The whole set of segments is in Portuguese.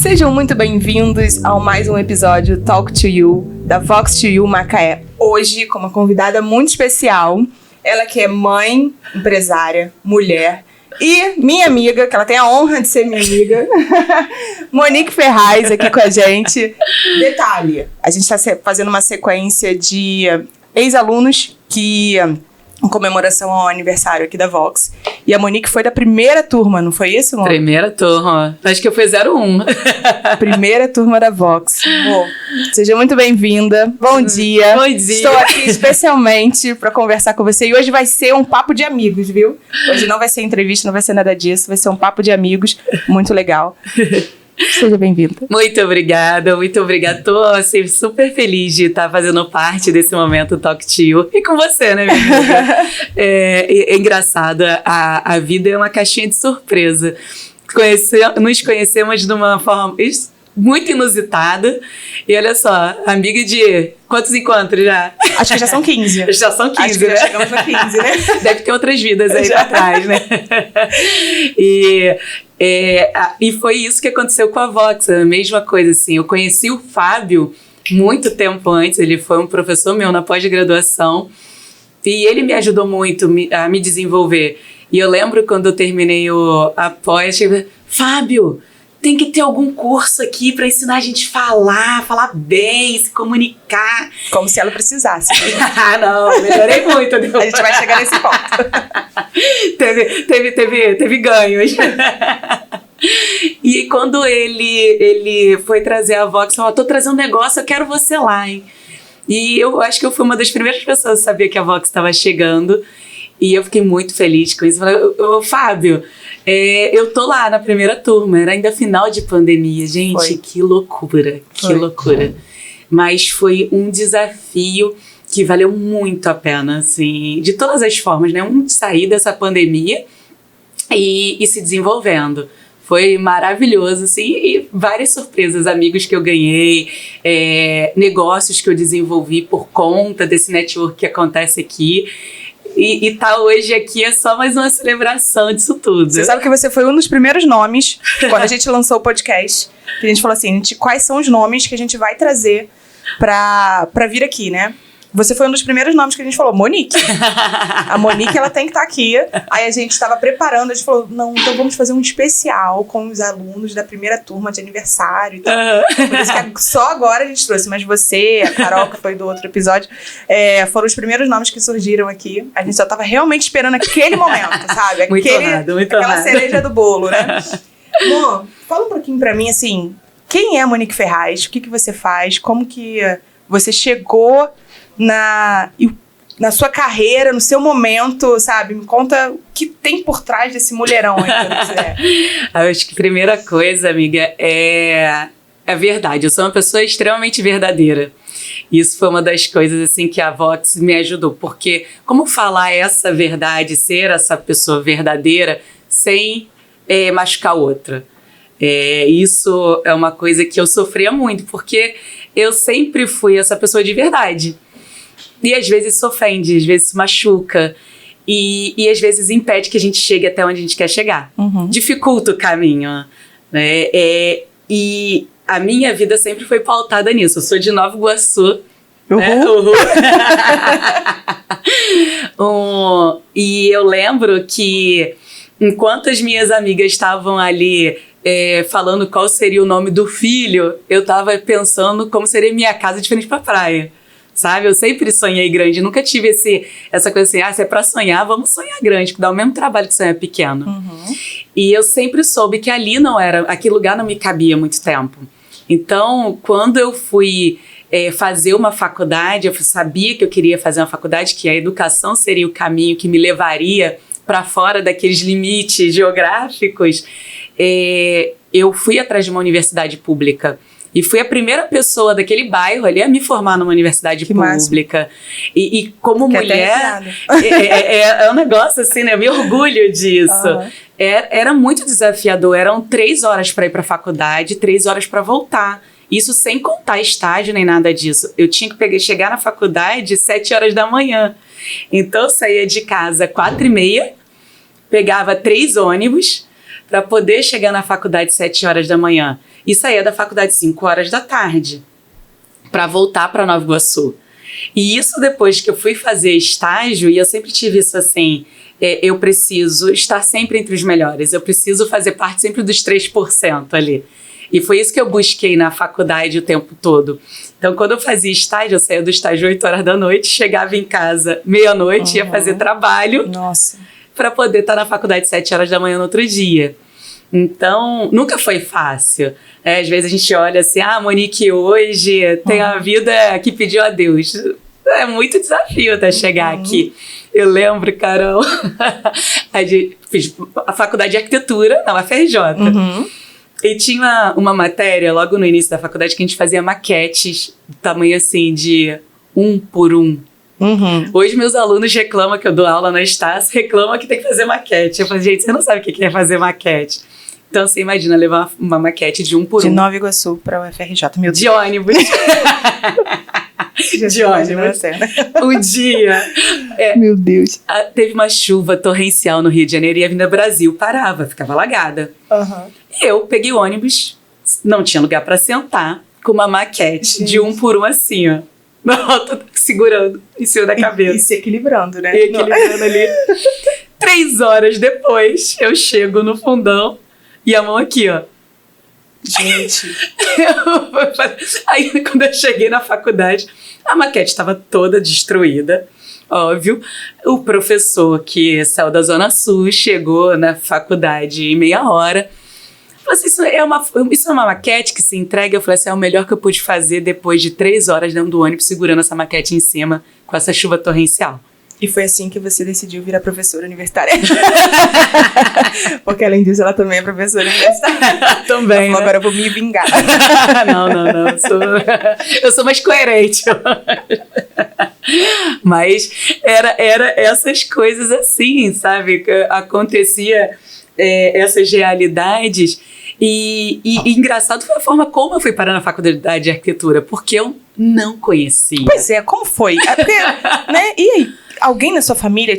Sejam muito bem-vindos a mais um episódio Talk to You, da Vox to You Macaé. Hoje, com uma convidada muito especial, ela que é mãe, empresária, mulher e minha amiga, que ela tem a honra de ser minha amiga, Monique Ferraz aqui com a gente. Detalhe, a gente está fazendo uma sequência de ex-alunos que... em comemoração ao aniversário aqui da Vox. E a Monique foi da primeira turma, não foi isso, amor? Primeira turma. Acho que eu fui 01. Primeira turma da Vox. Bom, seja muito bem-vinda. Bom dia. Bom dia. Estou aqui especialmente para conversar com você. E hoje vai ser um papo de amigos, viu? Hoje não vai ser entrevista, não vai ser nada disso. Vai ser um papo de amigos muito legal. Seja bem-vinda. Muito obrigada, muito obrigada. Tô assim, super feliz de estar fazendo parte desse momento Talk to You. E com você, né, minha amiga? É engraçado, a vida é uma caixinha de surpresa. Nos conhecemos de uma forma muito inusitada. E olha só, amiga de quantos encontros já? Acho que já são 15. Já são 15, Acho que né? já chegamos a 15, né? Deve ter outras vidas aí pra trás, né? E foi isso que aconteceu com a Vox, a mesma coisa, assim. Eu conheci o Fábio muito tempo antes, ele foi um professor meu na pós-graduação e ele me ajudou muito a me desenvolver. E eu lembro quando eu terminei a pós, eu falei, Fábio, tem que ter algum curso aqui pra ensinar a gente a falar bem, se comunicar. Como se ela precisasse. Ah, não, melhorei muito. A gente vai chegar nesse ponto. Teve ganhos. E quando ele foi trazer a Vox, falou, tô trazendo um negócio, eu quero você lá, hein? E eu acho que eu fui uma das primeiras pessoas a saber que a Vox estava chegando. E eu fiquei muito feliz com isso. Falei, Fábio, eu tô lá na primeira turma, era ainda final de pandemia. Gente, foi. Que loucura, que loucura. Mas foi um desafio que valeu muito a pena, assim, de todas as formas, né? Sair dessa pandemia e se desenvolvendo. Foi maravilhoso, assim, e várias surpresas, amigos que eu ganhei, negócios que eu desenvolvi por conta desse network que acontece aqui. E tá hoje aqui é só mais uma celebração disso tudo. Você sabe que você foi um dos primeiros nomes, quando a gente lançou o podcast, que a gente falou assim, quais são os nomes que a gente vai trazer pra vir aqui, né? Você foi um dos primeiros nomes que a gente falou, Monique. A Monique, ela tem que estar aqui. Aí a gente estava preparando, a gente falou, não, então vamos fazer um especial com os alunos da primeira turma de aniversário e tal. Por isso que só agora a gente trouxe, mas você, a Carol, que foi do outro episódio, foram os primeiros nomes que surgiram aqui. A gente só estava realmente esperando aquele momento, sabe? Muito aquela cereja do bolo, né? Bom, fala um pouquinho pra mim, assim, quem é a Monique Ferraz? O que você faz? Como que você chegou na sua carreira, no seu momento, sabe? Me conta o que tem por trás desse mulherão aí que você é. Eu acho que a primeira coisa, amiga, é a verdade. Eu sou uma pessoa extremamente verdadeira. Isso foi uma das coisas, assim, que a Vox me ajudou. Porque como falar essa verdade, ser essa pessoa verdadeira sem machucar outra? Isso é uma coisa que eu sofria muito, porque eu sempre fui essa pessoa de verdade. E às vezes isso ofende, às vezes isso machuca. E às vezes impede que a gente chegue até onde a gente quer chegar. Uhum. Dificulta o caminho. Né? E a minha vida sempre foi pautada nisso. Eu sou de Nova Iguaçu. Uhum. Né? E eu lembro que enquanto as minhas amigas estavam ali falando qual seria o nome do filho, eu estava pensando como seria minha casa de frente pra praia. Sabe? Eu sempre sonhei grande, nunca tive essa coisa assim, se é pra sonhar, vamos sonhar grande, que dá o mesmo trabalho que sonhar pequeno. Uhum. E eu sempre soube que aquele lugar não me cabia muito tempo. Então, quando eu fui fazer uma faculdade, eu sabia que eu queria fazer uma faculdade, que a educação seria o caminho que me levaria para fora daqueles limites geográficos, eu fui atrás de uma universidade pública. E fui a primeira pessoa daquele bairro ali a me formar numa universidade pública. E como que mulher, é um negócio assim, né? Eu me orgulho disso. Uhum. Era muito desafiador. Eram 3 horas para ir para a faculdade, 3 horas para voltar. Isso sem contar estágio nem nada disso. Eu tinha que chegar na faculdade 7 horas da manhã. Então eu saía de casa 4h30 pegava 3 ônibus para poder chegar na faculdade 7 horas da manhã e saía da faculdade 5 horas da tarde para voltar para Nova Iguaçu. E isso depois que eu fui fazer estágio, e eu sempre tive isso assim, eu preciso estar sempre entre os melhores, eu preciso fazer parte sempre dos 3% ali. E foi isso que eu busquei na faculdade o tempo todo. Então, quando eu fazia estágio, eu saía do estágio 8 horas da noite, chegava em casa meia-noite, ia fazer trabalho para poder estar na faculdade 7 horas da manhã no outro dia. Então, nunca foi fácil. Às vezes a gente olha assim, Monique hoje tem a vida que pediu a Deus. É muito desafio até chegar aqui. Eu lembro, Carol, fiz a faculdade de arquitetura na UFRJ. E tinha uma matéria logo no início da faculdade que a gente fazia maquetes do tamanho assim de 1 por 1. Hoje meus alunos reclamam que eu dou aula na Estácio, reclamam que tem que fazer maquete. Eu falo, gente, você não sabe o que é fazer maquete. Então você imagina levar uma maquete de 1 por 1. De Nova Iguaçu para o UFRJ, meu Deus. De ônibus. De ônibus. Um dia. Meu Deus. Teve uma chuva torrencial no Rio de Janeiro e a Avenida Brasil parava, ficava alagada. E eu peguei o ônibus, não tinha lugar para sentar, com uma maquete de 1 por 1 assim, ó. Segurando em cima da cabeça. E se equilibrando, né? E equilibrando ali. 3 horas depois, eu chego no fundão e a mão aqui, ó. Gente. Aí, quando eu cheguei na faculdade, a maquete estava toda destruída, óbvio. O professor que saiu da Zona Sul chegou na faculdade em meia hora. Falei assim, isso é uma maquete que se entrega? Eu falei assim, é o melhor que eu pude fazer depois de 3 horas dentro do ônibus segurando essa maquete em cima com essa chuva torrencial. E foi assim que você decidiu virar professora universitária. Porque além disso, ela também é professora universitária. Também, ela falou, agora eu vou me vingar. Não. Eu sou mais coerente. Mas era essas coisas assim, sabe? Que acontecia essas realidades. E engraçado foi a forma como eu fui parar na faculdade de arquitetura, porque eu não conhecia. Pois é, como foi? Porque, né? E aí? Alguém na sua família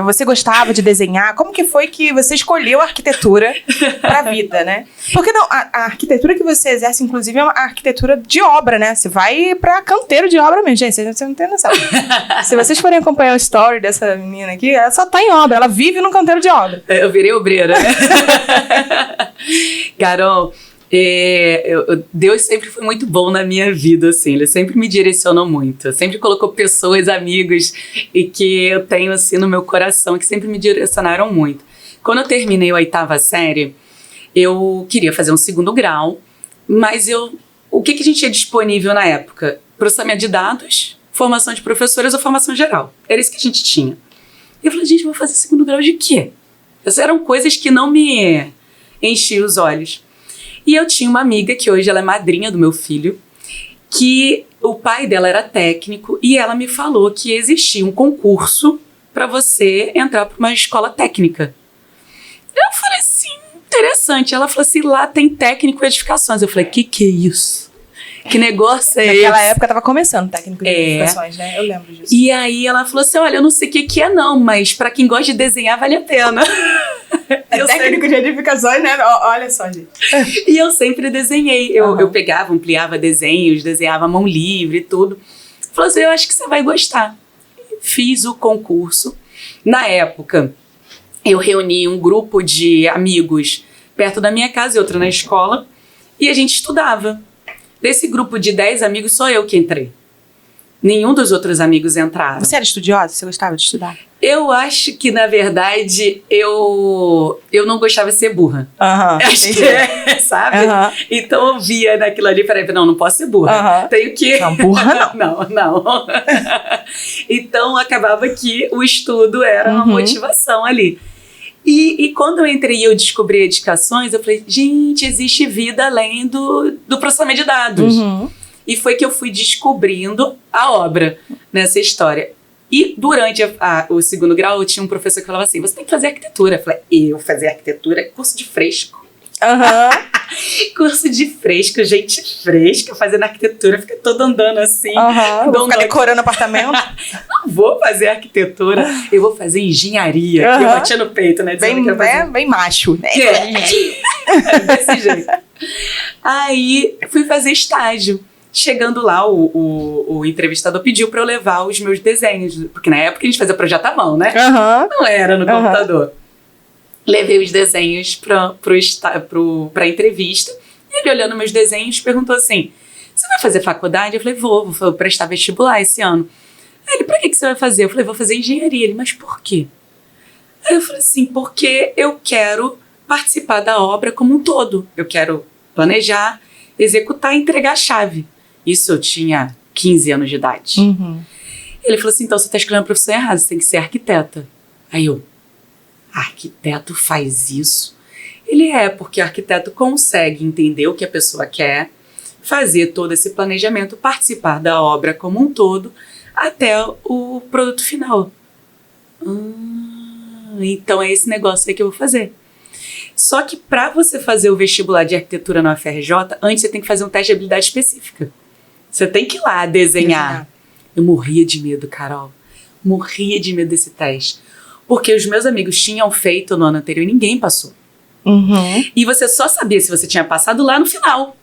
você gostava de desenhar? Como que foi que você escolheu a arquitetura pra vida, né? Porque não, a arquitetura que você exerce, inclusive, é uma arquitetura de obra, né? Você vai pra canteiro de obra mesmo. Gente, você não tem noção. Se vocês forem acompanhar o story dessa menina aqui, ela só tá em obra, ela vive num canteiro de obra. Eu virei obreira. Carol, Deus sempre foi muito bom na minha vida, assim, ele sempre me direcionou muito, sempre colocou pessoas, amigos, e que eu tenho, assim, no meu coração, que sempre me direcionaram muito. Quando eu terminei a 8ª série, eu queria fazer um 2º grau, mas o que a gente tinha disponível na época? Processamento de dados, formação de professores ou formação geral, era isso que a gente tinha. E eu falei, gente, vou fazer 2º grau de quê? Essas eram coisas que não me enchiam os olhos. E eu tinha uma amiga, que hoje ela é madrinha do meu filho, que o pai dela era técnico e ela me falou que existia um concurso para você entrar para uma escola técnica. Eu falei assim, interessante. Ela falou assim, lá tem técnico em edificações. Eu falei, que é isso? Que negócio é esse? Naquela época tava começando técnico de edificações, né? Eu lembro disso. E aí ela falou assim, olha, eu não sei o que é não, mas para quem gosta de desenhar vale a pena. Técnico de edificações, né? Olha só, gente. E eu sempre desenhei. Eu pegava, ampliava desenhos, desenhava à mão livre e tudo. Falei assim, eu acho que você vai gostar. Fiz o concurso. Na época, eu reuni um grupo de amigos perto da minha casa e outro na escola. E a gente estudava. Desse grupo de 10 amigos, só eu que entrei. Nenhum dos outros amigos entraram. Você era estudiosa? Você gostava de estudar? Eu acho que, na verdade, eu não gostava de ser burra. Acho que sabe? Então eu via naquilo ali, peraí, não posso ser burra. Tenho que... Não, burra não. Não. Então acabava que o estudo era uma motivação ali. E quando eu entrei e eu descobri edificações, eu falei, gente, existe vida além do processamento de dados. E foi que eu fui descobrindo a obra nessa história. E durante o 2º grau, eu tinha um professor que falava assim, você tem que fazer arquitetura. Eu falei, eu fazer arquitetura é curso de fresco. Aham. Curso de fresco, gente fresca, fazendo arquitetura, fica todo andando assim. Aham. Vou ficar decorando apartamento. Não vou fazer arquitetura, eu vou fazer engenharia. Aham. Eu batia no peito, né? Bem, dizendo que ia fazer. bem macho. Né? Desse jeito. Aí fui fazer estágio. Chegando lá, o entrevistador pediu pra eu levar os meus desenhos, porque na época a gente fazia projeto à mão, né? Aham. Não era no computador. Levei os desenhos pra entrevista. E ele, olhando meus desenhos, perguntou assim: você vai fazer faculdade? Eu falei, vou prestar vestibular esse ano. Aí ele, pra que você vai fazer? Eu falei, vou fazer engenharia. Ele, mas por quê? Aí eu falei assim, porque eu quero participar da obra como um todo. Eu quero planejar, executar e entregar a chave. Isso eu tinha 15 anos de idade. Uhum. Ele falou assim, então você está escolhendo a profissão errada, você tem que ser arquiteta. Aí eu, arquiteto faz isso? Ele porque o arquiteto consegue entender o que a pessoa quer, fazer todo esse planejamento, participar da obra como um todo, até o produto final. Então é esse negócio aí que eu vou fazer. Só que para você fazer o vestibular de arquitetura na UFRJ, antes você tem que fazer um teste de habilidade específica. Você tem que ir lá desenhar. Eu morria de medo, Carol. Morria de medo desse teste. Porque os meus amigos tinham feito no ano anterior e ninguém passou. Uhum. E você só sabia se você tinha passado lá no final.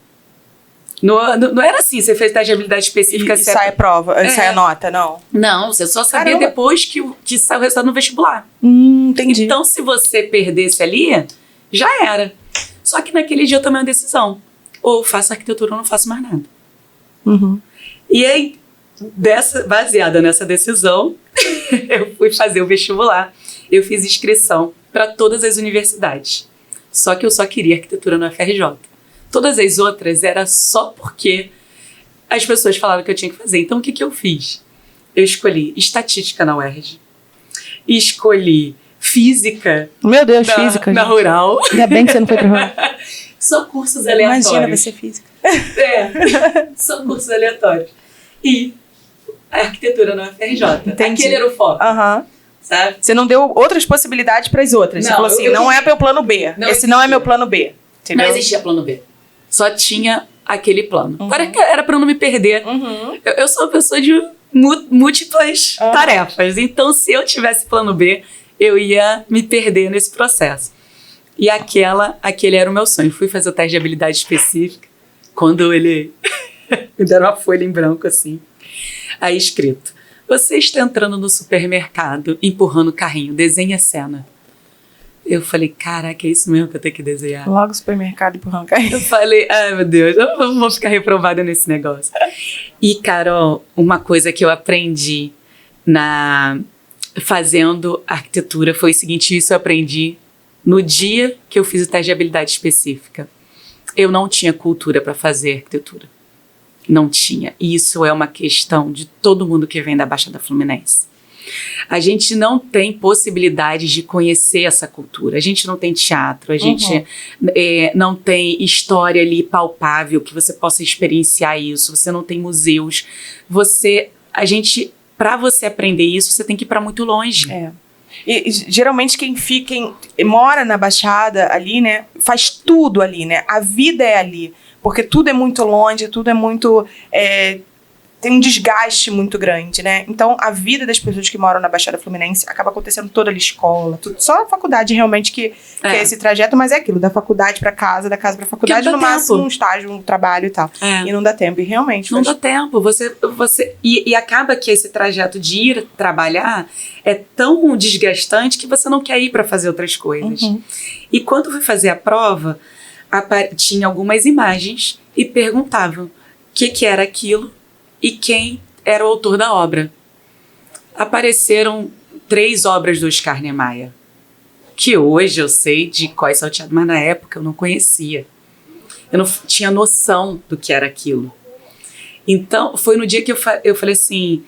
Não era assim, você fez teste de habilidade específica. E sai a prova, sai a nota, não? Não, você só sabia Caramba. depois que saiu o resultado no vestibular. Entendi. Então, se você perdesse ali, já era. Só que naquele dia eu tomei uma decisão. Ou faço arquitetura ou não faço mais nada. Uhum. E aí, baseada nessa decisão, eu fui fazer o vestibular. Eu fiz inscrição para todas as universidades. Só que eu só queria arquitetura na UFRJ. Todas as outras era só porque as pessoas falaram que eu tinha que fazer. Então, o que eu fiz? Eu escolhi estatística na UERJ. Escolhi física. Meu Deus, física. Na Rural. Ainda bem que você não foi pra Rural. Só cursos aleatórios. Imagina você física. Só cursos aleatórios. E a arquitetura na UFRJ. Entendi. Aquele era o foco. Aham. Sabe? Você não deu outras possibilidades pras outras. Você Não, falou assim, eu não é meu plano B. Não Esse não é existia. meu plano B. Entendeu? Não existia plano B. Só tinha aquele plano. Era pra eu não me perder. Uhum. Eu sou uma pessoa de múltiplas tarefas. Então, se eu tivesse plano B, eu ia me perder nesse processo. E aquele era o meu sonho. Fui fazer o teste de habilidade específica. Quando ele me deram uma folha em branco assim. Aí escrito: você está entrando no supermercado, empurrando o carrinho, desenha a cena. Eu falei, caraca, é isso mesmo que eu tenho que desenhar? Logo supermercado empurrando carrinho. Eu falei, ai meu Deus, eu não vou ficar reprovada nesse negócio. E, Carol, uma coisa que eu aprendi fazendo arquitetura foi o seguinte, isso eu aprendi no dia que eu fiz o teste de habilidade específica. Eu não tinha cultura para fazer arquitetura. Não tinha. E isso é uma questão de todo mundo que vem da Baixada Fluminense. A gente não tem possibilidade de conhecer essa cultura. A gente não tem teatro, a gente não tem história ali palpável que você possa experienciar isso. Você não tem museus. Para você aprender isso, você tem que ir para muito longe. E geralmente quem mora na Baixada ali, né, faz tudo ali, né? A vida é ali, porque tudo é muito longe, tudo é muito tem um desgaste muito grande, né? Então, a vida das pessoas que moram na Baixada Fluminense acaba acontecendo toda ali, escola, tudo. Só a faculdade realmente que é esse trajeto, mas é aquilo, da faculdade pra casa, da casa pra faculdade, no máximo um estágio, um trabalho e tal. E não dá tempo, e realmente... Não dá tempo, e acaba que esse trajeto de ir trabalhar é tão desgastante que você não quer ir pra fazer outras coisas. E quando fui fazer a prova, tinha algumas imagens e perguntavam o que era aquilo e quem era o autor da obra. Apareceram 3 obras do Oscar Niemeyer, que hoje eu sei de Có e Salteado, mas na época eu não conhecia. Eu não tinha noção do que era aquilo. Então, foi no dia que eu falei assim,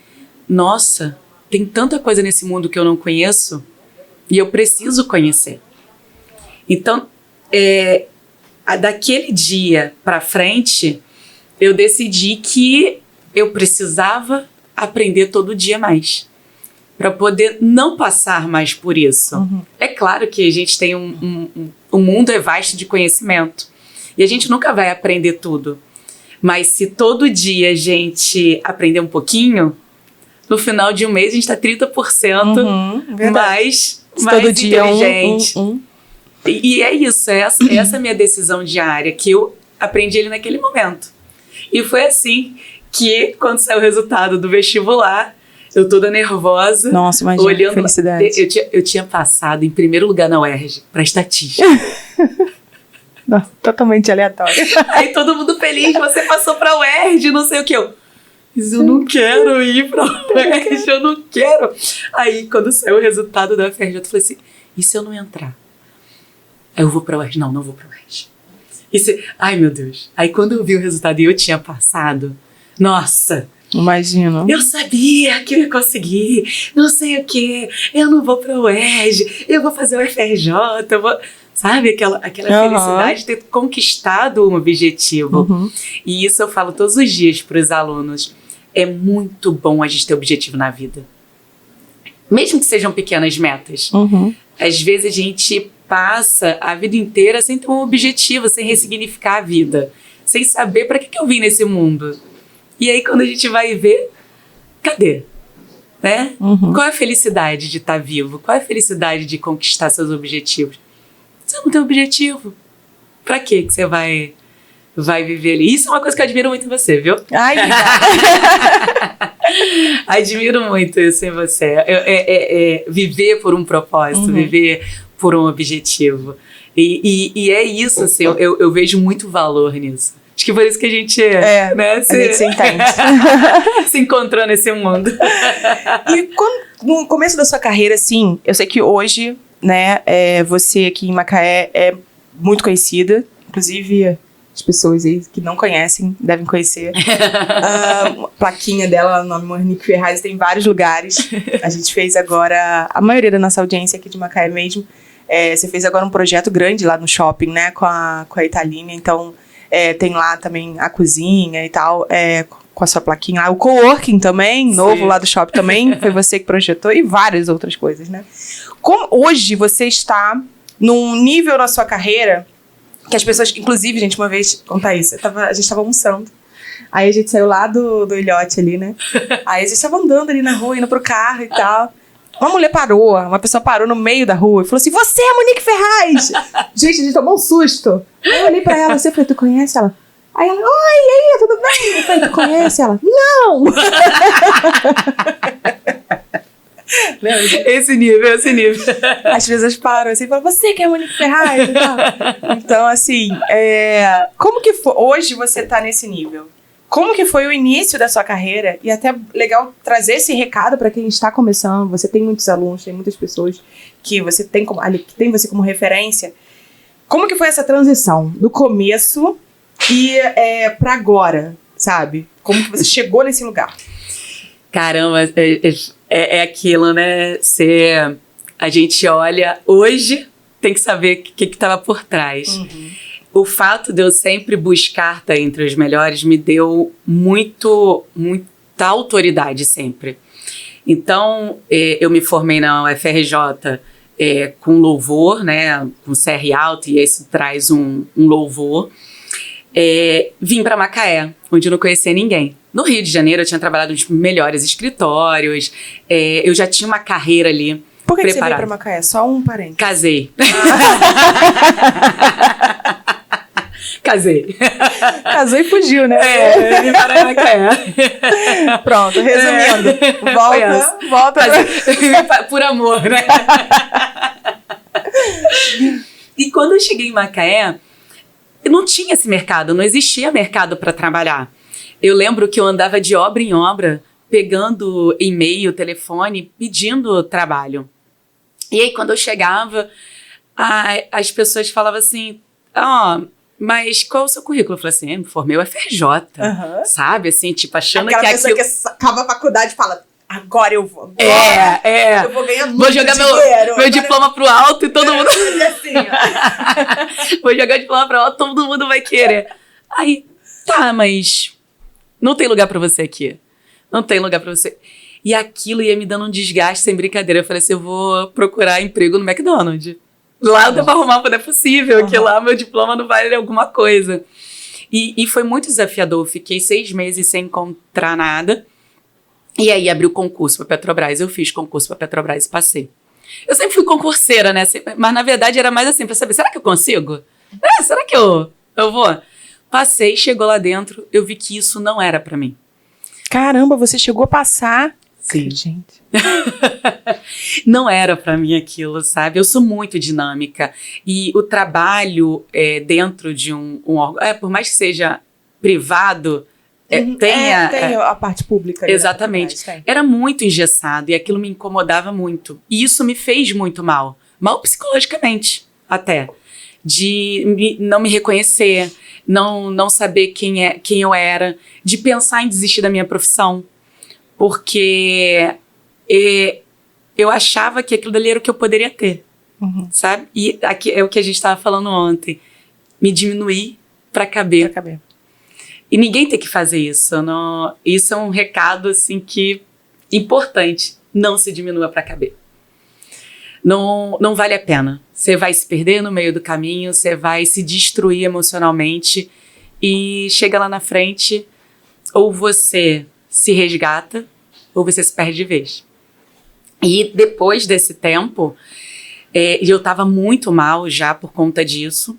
nossa, tem tanta coisa nesse mundo que eu não conheço e eu preciso conhecer. Então, daquele dia pra frente, eu decidi que eu precisava aprender todo dia mais, para poder não passar mais por isso. É claro que a gente tem O mundo é vasto de conhecimento. E a gente nunca vai aprender tudo. Mas se todo dia a gente aprender um pouquinho, no final de um mês a gente está 30% mais todo dia inteligente. E é isso, essa é a minha decisão diária, que eu aprendi ali naquele momento. E foi assim que, quando saiu o resultado do vestibular, eu toda nervosa. Nossa, imagina, olhando, felicidade. Eu tinha passado em primeiro lugar na UERJ, para estatística. Não, totalmente aleatório. Aí todo mundo feliz, você passou pra UERJ, não sei o que. Mas eu não quero ir pra UERJ, eu não quero. Aí, quando saiu o resultado da UFRJ, eu falei assim, e se eu não entrar? Aí eu vou pra UERJ? Não vou pra UERJ. Ai, meu Deus. Aí, quando eu vi o resultado e eu tinha passado, nossa... Imagino. Eu sabia que eu ia conseguir, não sei o que, eu não vou pra UERJ, eu vou fazer o UFRJ, eu vou... Sabe, aquela felicidade de ter conquistado um objetivo. E isso eu falo todos os dias para os alunos. É muito bom a gente ter objetivo na vida. Mesmo que sejam pequenas metas. Às vezes a gente passa a vida inteira sem ter um objetivo, sem ressignificar a vida. Sem saber para que eu vim nesse mundo. E aí quando a gente vai ver, cadê? Né? Qual é a felicidade de estar vivo? Qual é a felicidade de conquistar seus objetivos? Você não tem objetivo. Pra que você vai viver ali? Isso é uma coisa que eu admiro muito em você, viu? Ai, admiro muito isso em você. Viver por um propósito, viver por um objetivo. E é isso, assim, eu vejo muito valor nisso. Acho que por isso que a gente, né, a gente se entende. se encontrou nesse mundo. E no começo da sua carreira, assim, eu sei que hoje... né, você aqui em Macaé é muito conhecida, inclusive as pessoas aí que não conhecem devem conhecer. A plaquinha dela, o nome Monique Ferraz, tem em vários lugares. A gente fez agora, a maioria da nossa audiência aqui de Macaé mesmo, você fez agora um projeto grande lá no shopping, né, com a Italínia, então tem lá também a cozinha e tal, com a sua plaquinha lá, o coworking também, novo lá do shopping também, foi você que projetou, e várias outras coisas, né. Como hoje você está num nível na sua carreira que as pessoas... Inclusive, gente, uma vez... Conta isso. A gente estava almoçando. Aí a gente saiu lá do ilhote ali, né? Aí a gente estava andando ali na rua, indo pro carro e tal. Uma pessoa parou no meio da rua e falou assim, você é a Monique Ferraz! Gente, a gente tomou um susto. Aí eu olhei pra ela, você falei, tu conhece ela? Aí ela, oi, e aí, tudo bem? Eu falei, tu conhece ela? Não! Esse nível. As pessoas param assim e falam, você que é a Monique Ferraz e tal. Então, assim, como que foi? Hoje você tá nesse nível. Como que foi o início da sua carreira? E até legal trazer esse recado para quem está começando. Você tem muitos alunos, tem muitas pessoas que você tem que tem você como referência. Como que foi essa transição do começo e para agora, sabe? Como que você chegou nesse lugar? Caramba, é aquilo, né? A gente olha, hoje tem que saber o que estava por trás. O fato de eu sempre buscar estar entre os melhores me deu muita autoridade sempre. Então, eu me formei na UFRJ com louvor, né? Com CR alto, e isso traz um louvor. Vim para Macaé, onde eu não conhecia ninguém. No Rio de Janeiro, eu tinha trabalhado nos melhores escritórios, eu já tinha uma carreira ali. Por que você veio pra Macaé? Só um parente. Casei. Casei. Casou e fugiu, né? Vim para Macaé. Pronto, resumindo. Volta. Por amor, né? E quando eu cheguei em Macaé, não tinha esse mercado, não existia mercado para trabalhar. Eu lembro que eu andava de obra em obra, pegando e-mail, telefone, pedindo trabalho. E aí, quando eu chegava, as pessoas falavam assim, mas qual é o seu currículo? Eu falei assim, me formei o FRJ, sabe? Assim, tipo, achando aquela que pessoa que acaba a faculdade e fala, agora eu vou. Eu vou ganhar muito vou jogar dinheiro. meu diploma pro alto e todo mundo... Assim, vou jogar o diploma pro alto, todo mundo vai querer. Aí, tá, mas não tem lugar pra você aqui. Não tem lugar pra você. E aquilo ia me dando um desgaste sem brincadeira. Eu falei assim, eu vou procurar emprego no McDonald's. Lá deu pra arrumar, não é possível, que lá meu diploma não vale alguma coisa. E foi muito desafiador. Fiquei 6 meses sem encontrar nada. E aí abriu concurso pra Petrobras. Eu fiz concurso pra Petrobras e passei. Eu sempre fui concurseira, né? Mas na verdade era mais assim, pra saber, será que eu consigo? Será que eu vou? Passei, chegou lá dentro, eu vi que isso não era pra mim. Caramba, você chegou a passar? Sim. Gente. Não era pra mim aquilo, sabe? Eu sou muito dinâmica. E o trabalho dentro de um órgão, por mais que seja privado, tem a parte pública. Ali, exatamente. Era muito engessado e aquilo me incomodava muito. E isso me fez muito mal. Mal psicologicamente, até. De não me reconhecer, não saber quem eu era, de pensar em desistir da minha profissão. Porque eu achava que aquilo dali era o que eu poderia ter, sabe? E aqui é o que a gente estava falando ontem. Me diminuir para caber. E ninguém tem que fazer isso. Isso é um recado, assim, importante. Não se diminua para caber. Não vale a pena. Você vai se perder no meio do caminho, você vai se destruir emocionalmente e chega lá na frente, ou você se resgata, ou você se perde de vez. E depois desse tempo, eu estava muito mal já por conta disso.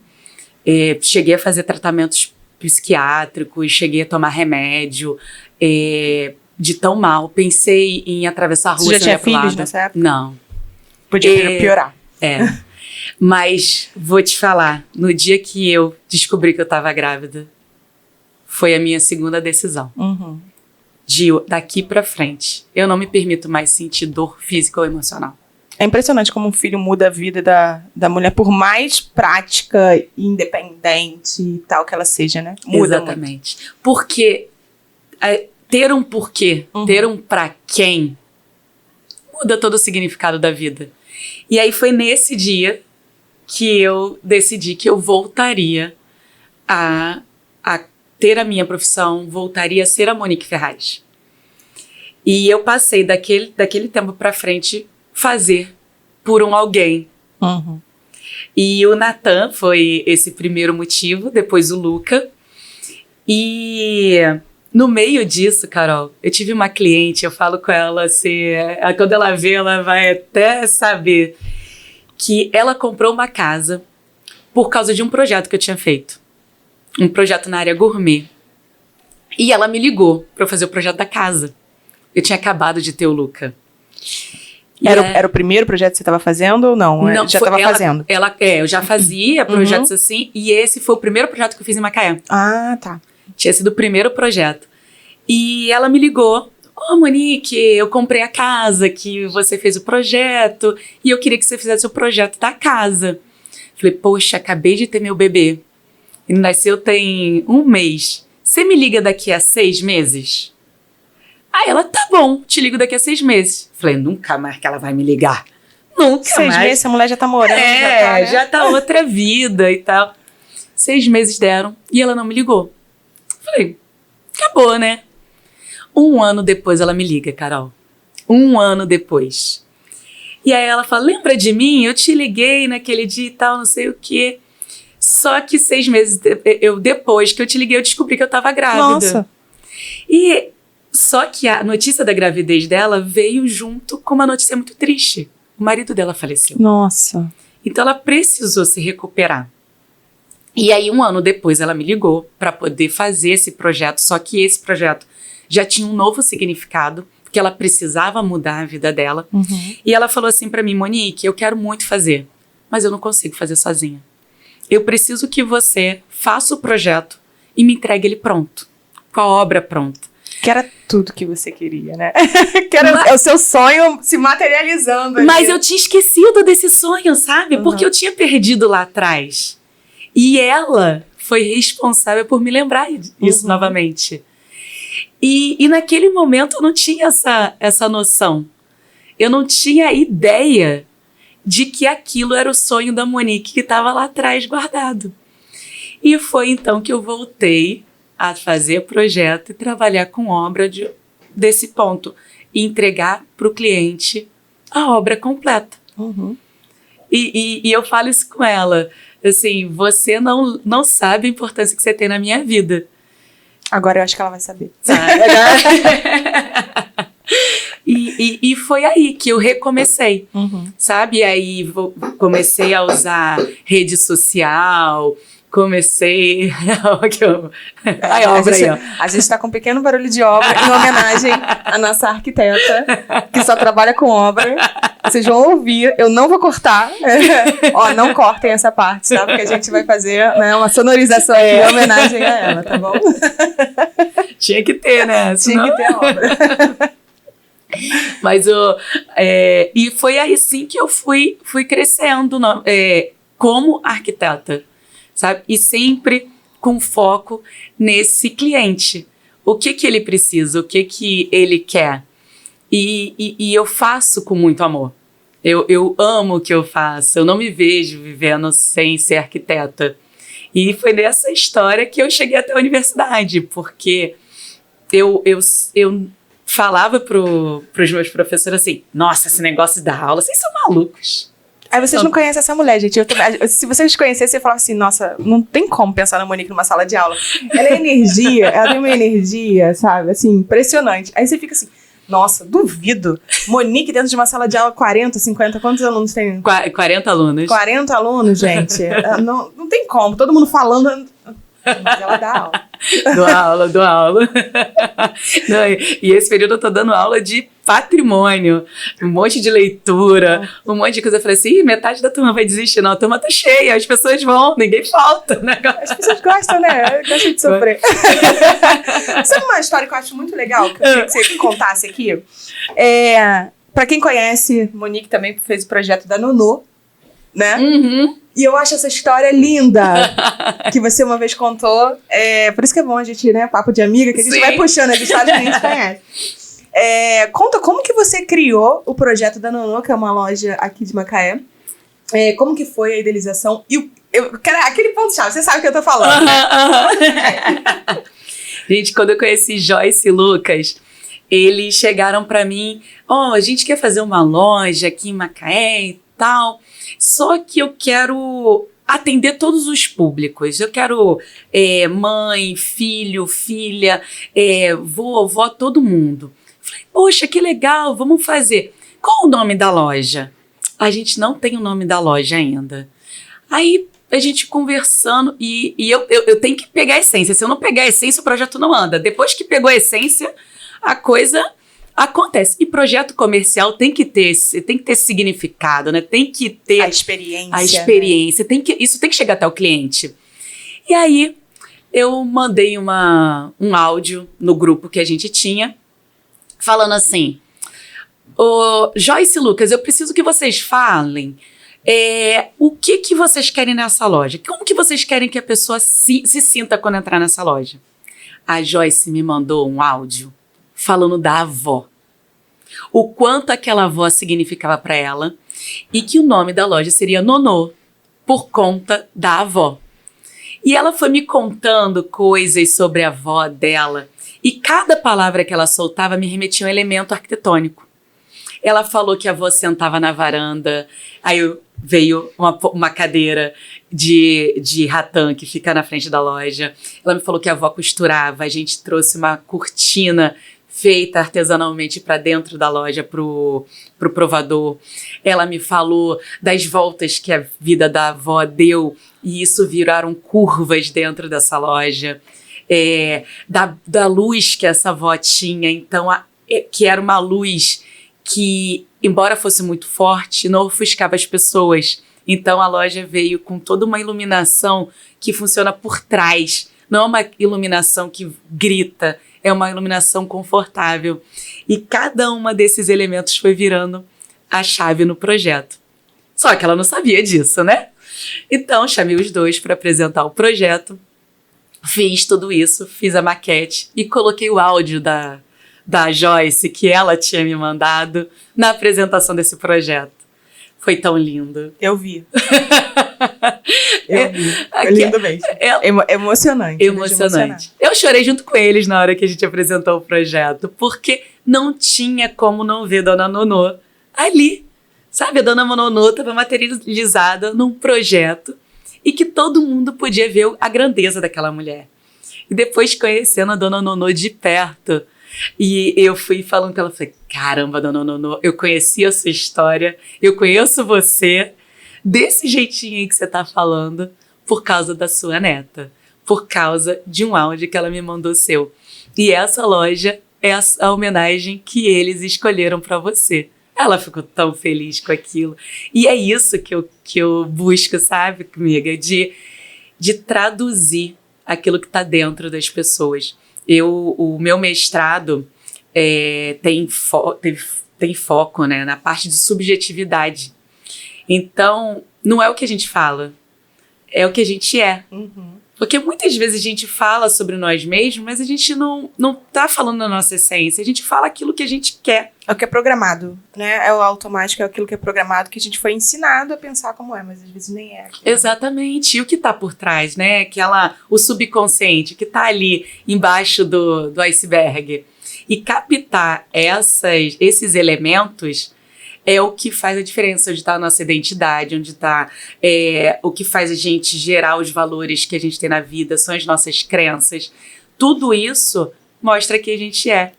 Cheguei a fazer tratamentos psiquiátricos, cheguei a tomar remédio, de tão mal. Pensei em atravessar a rua. Você já tinha filhos nessa época? Não. Podia piorar. Mas vou te falar, no dia que eu descobri que eu estava grávida, foi a minha segunda decisão. Daqui pra frente, eu não me permito mais sentir dor física ou emocional. É impressionante como um filho muda a vida da mulher, por mais prática, independente e tal que ela seja, né? Muda. Exatamente. Muito. Porque ter um porquê, ter um pra quem, muda todo o significado da vida. E aí foi nesse dia que eu decidi que eu voltaria a ter a minha profissão, voltaria a ser a Monique Ferraz. E eu passei daquele tempo pra frente fazer por alguém. E o Natan foi esse primeiro motivo, depois o Luca. E no meio disso, Carol, eu tive uma cliente, eu falo com ela assim, quando ela vê, ela vai até saber que ela comprou uma casa por causa de um projeto que eu tinha feito. Um projeto na área gourmet. E ela me ligou para eu fazer o projeto da casa. Eu tinha acabado de ter o Luca. Era o primeiro projeto que você estava fazendo ou não? Não, já estava fazendo? Eu já fazia projetos assim, e esse foi o primeiro projeto que eu fiz em Macaé. Ah, tá. Tinha sido o primeiro projeto. E ela me ligou. Monique, eu comprei a casa, que você fez o projeto, e eu queria que você fizesse o projeto da casa. Falei, poxa, acabei de ter meu bebê. Ele nasceu tem 1 mês. Você me liga daqui a 6 meses? Aí ela, tá bom, te ligo daqui a 6 meses. Falei, nunca mais que ela vai me ligar. Nunca 6 mais. meses, a mulher já tá morando. Já tá outra vida e tal. 6 meses deram e ela não me ligou. Falei, acabou, né? 1 ano depois ela me liga, Carol. 1 ano depois. E aí ela fala, lembra de mim? Eu te liguei naquele dia e tal, não sei o quê. Só que 6 meses depois que eu te liguei, eu descobri que eu tava grávida. Nossa. E só que a notícia da gravidez dela veio junto com uma notícia muito triste. O marido dela faleceu. Nossa. Então ela precisou se recuperar. E aí 1 ano depois ela me ligou para poder fazer esse projeto. Só que esse projeto já tinha um novo significado, porque ela precisava mudar a vida dela. E ela falou assim para mim, Monique, eu quero muito fazer, mas eu não consigo fazer sozinha. Eu preciso que você faça o projeto e me entregue ele pronto, com a obra pronta. Que era tudo que você queria, né? Que era o seu sonho se materializando. Ali. Mas eu tinha esquecido desse sonho, sabe? Porque eu tinha perdido lá atrás. E ela foi responsável por me lembrar isso novamente. E naquele momento eu não tinha essa noção. Eu não tinha ideia de que aquilo era o sonho da Monique que estava lá atrás guardado. E foi então que eu voltei a fazer projeto e trabalhar com obra desse ponto. E entregar para o cliente a obra completa. E eu falo isso com ela. Assim, você não sabe a importância que você tem na minha vida. Agora eu acho que ela vai saber. E foi aí que eu recomecei, sabe? E aí comecei a usar rede social, comecei... Ai, obra aí, ó. A gente tá com um pequeno barulho de obra em homenagem à nossa arquiteta, que só trabalha com obra. Vocês vão ouvir, eu não vou cortar. Ó, não cortem essa parte, tá? Porque a gente vai fazer, né, uma sonorização aqui em homenagem a ela, tá bom? Tinha que ter, né? Tinha que ter a obra. Mas e foi aí sim que eu fui crescendo como arquiteta, sabe? E sempre com foco nesse cliente. O que ele precisa, o que ele quer. E eu faço com muito amor. Eu amo o que eu faço. Eu não me vejo vivendo sem ser arquiteta. E foi nessa história que eu cheguei até a universidade, porque eu falava pros meus professores assim, nossa, esse negócio da aula, vocês são malucos. Aí vocês não conhecem essa mulher, gente. Se vocês conhecessem, você falava assim, nossa, não tem como pensar na Monique numa sala de aula. Ela é energia, ela tem uma energia, sabe? Assim, impressionante. Aí você fica assim, nossa, duvido. Monique dentro de uma sala de aula, 40, 50, quantos alunos tem? 40 alunos. 40 alunos, gente. Não tem como, todo mundo falando... Mas ela dá aula. Dou aula. Não, e esse período eu tô dando aula de patrimônio, um monte de leitura, um monte de coisa. Eu falei assim, metade da turma vai desistir. Não, a turma tá cheia, as pessoas vão, ninguém falta, né? As pessoas gostam, né? Gostam de sofrer. Sabe uma história que eu acho muito legal, que eu queria que você contasse aqui? Pra quem conhece, Monique também fez o projeto da Nonô, né? E eu acho essa história linda, que você uma vez contou. Por isso que é bom a gente, né, papo de amiga, que a gente vai puxando as histórias que a gente conhece. Conta como que você criou o projeto da Nonô, que é uma loja aqui de Macaé. Como que foi a idealização? E aquele ponto-chave, você sabe o que eu tô falando. Gente, quando eu conheci Joyce e Lucas, eles chegaram pra mim, a gente quer fazer uma loja aqui em Macaé e tal... Só que eu quero atender todos os públicos. Eu quero mãe, filho, filha, vovó, todo mundo. Falei, poxa, que legal, vamos fazer. Qual o nome da loja? A gente não tem o nome da loja ainda. Aí a gente conversando e eu tenho que pegar a essência. Se eu não pegar a essência, o projeto não anda. Depois que pegou a essência, a coisa... acontece. E projeto comercial tem que ter significado, né? Tem que ter... A experiência. A experiência. Né? Isso tem que chegar até o cliente. E aí, eu mandei um áudio no grupo que a gente tinha, falando assim, Joyce e Lucas, eu preciso que vocês falem o que vocês querem nessa loja. Como que vocês querem que a pessoa se sinta quando entrar nessa loja? A Joyce me mandou um áudio falando da avó. O quanto aquela avó significava para ela e que o nome da loja seria Nonô, por conta da avó. E ela foi me contando coisas sobre a avó dela e cada palavra que ela soltava me remetia a um elemento arquitetônico. Ela falou que a avó sentava na varanda, aí veio uma cadeira de ratã que fica na frente da loja. Ela me falou que a avó costurava, a gente trouxe uma cortina feita artesanalmente para dentro da loja, pro provador. Ela me falou das voltas que a vida da avó deu e isso viraram curvas dentro dessa loja. Da luz que essa avó tinha, então, que era uma luz que, embora fosse muito forte, não ofuscava as pessoas. Então a loja veio com toda uma iluminação que funciona por trás. Não é uma iluminação que grita, é uma iluminação confortável. E cada uma desses elementos foi virando a chave no projeto. Só que ela não sabia disso, né? Então, chamei os dois para apresentar o projeto. Fiz tudo isso, fiz a maquete e coloquei o áudio da Joyce, que ela tinha me mandado, na apresentação desse projeto. Foi tão lindo. Eu vi. Eu vi. Foi lindo mesmo. Emocionante. Emocionante. Eu chorei junto com eles na hora que a gente apresentou o projeto, porque não tinha como não ver Dona Nonô ali, Sabe, a Dona Nonô estava materializada num projeto e que todo mundo podia ver a grandeza daquela mulher. E depois conhecendo a Dona Nonô de perto, e eu fui falando com ela, falei, caramba, Dona Nonô, eu conheci a sua história, eu conheço você desse jeitinho aí que você tá falando por causa da sua neta, por causa de um áudio que ela me mandou seu. E essa loja é a homenagem que eles escolheram para você. Ela ficou tão feliz com aquilo. E é isso que eu busco, sabe, amiga? De traduzir aquilo que está dentro das pessoas. O meu mestrado tem foco, né, na parte de subjetividade. Então, não é o que a gente fala, é o que a gente é. Uhum. Porque muitas vezes a gente fala sobre nós mesmos, mas a gente não tá falando da nossa essência. A gente fala aquilo que a gente quer. É o que é programado, né? É o automático, é aquilo que é programado, que a gente foi ensinado a pensar como é, mas às vezes nem é. Exatamente. E o que tá por trás, né? O subconsciente, que tá ali embaixo do iceberg. E captar esses elementos é o que faz a diferença, onde está a nossa identidade, onde está o que faz a gente gerar os valores que a gente tem na vida, são as nossas crenças. Tudo isso mostra quem a gente é.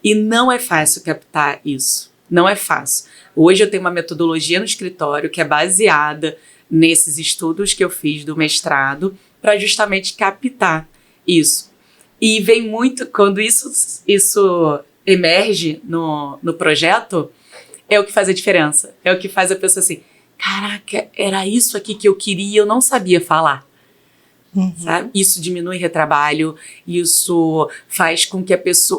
E não é fácil captar isso. Não é fácil. Hoje eu tenho uma metodologia no escritório que é baseada nesses estudos que eu fiz do mestrado para justamente captar isso. E vem muito, quando isso emerge no projeto, é o que faz a diferença. É o que faz a pessoa assim, caraca, era isso aqui que eu queria, eu não sabia falar. Uhum. Sabe? Isso diminui retrabalho, isso faz com que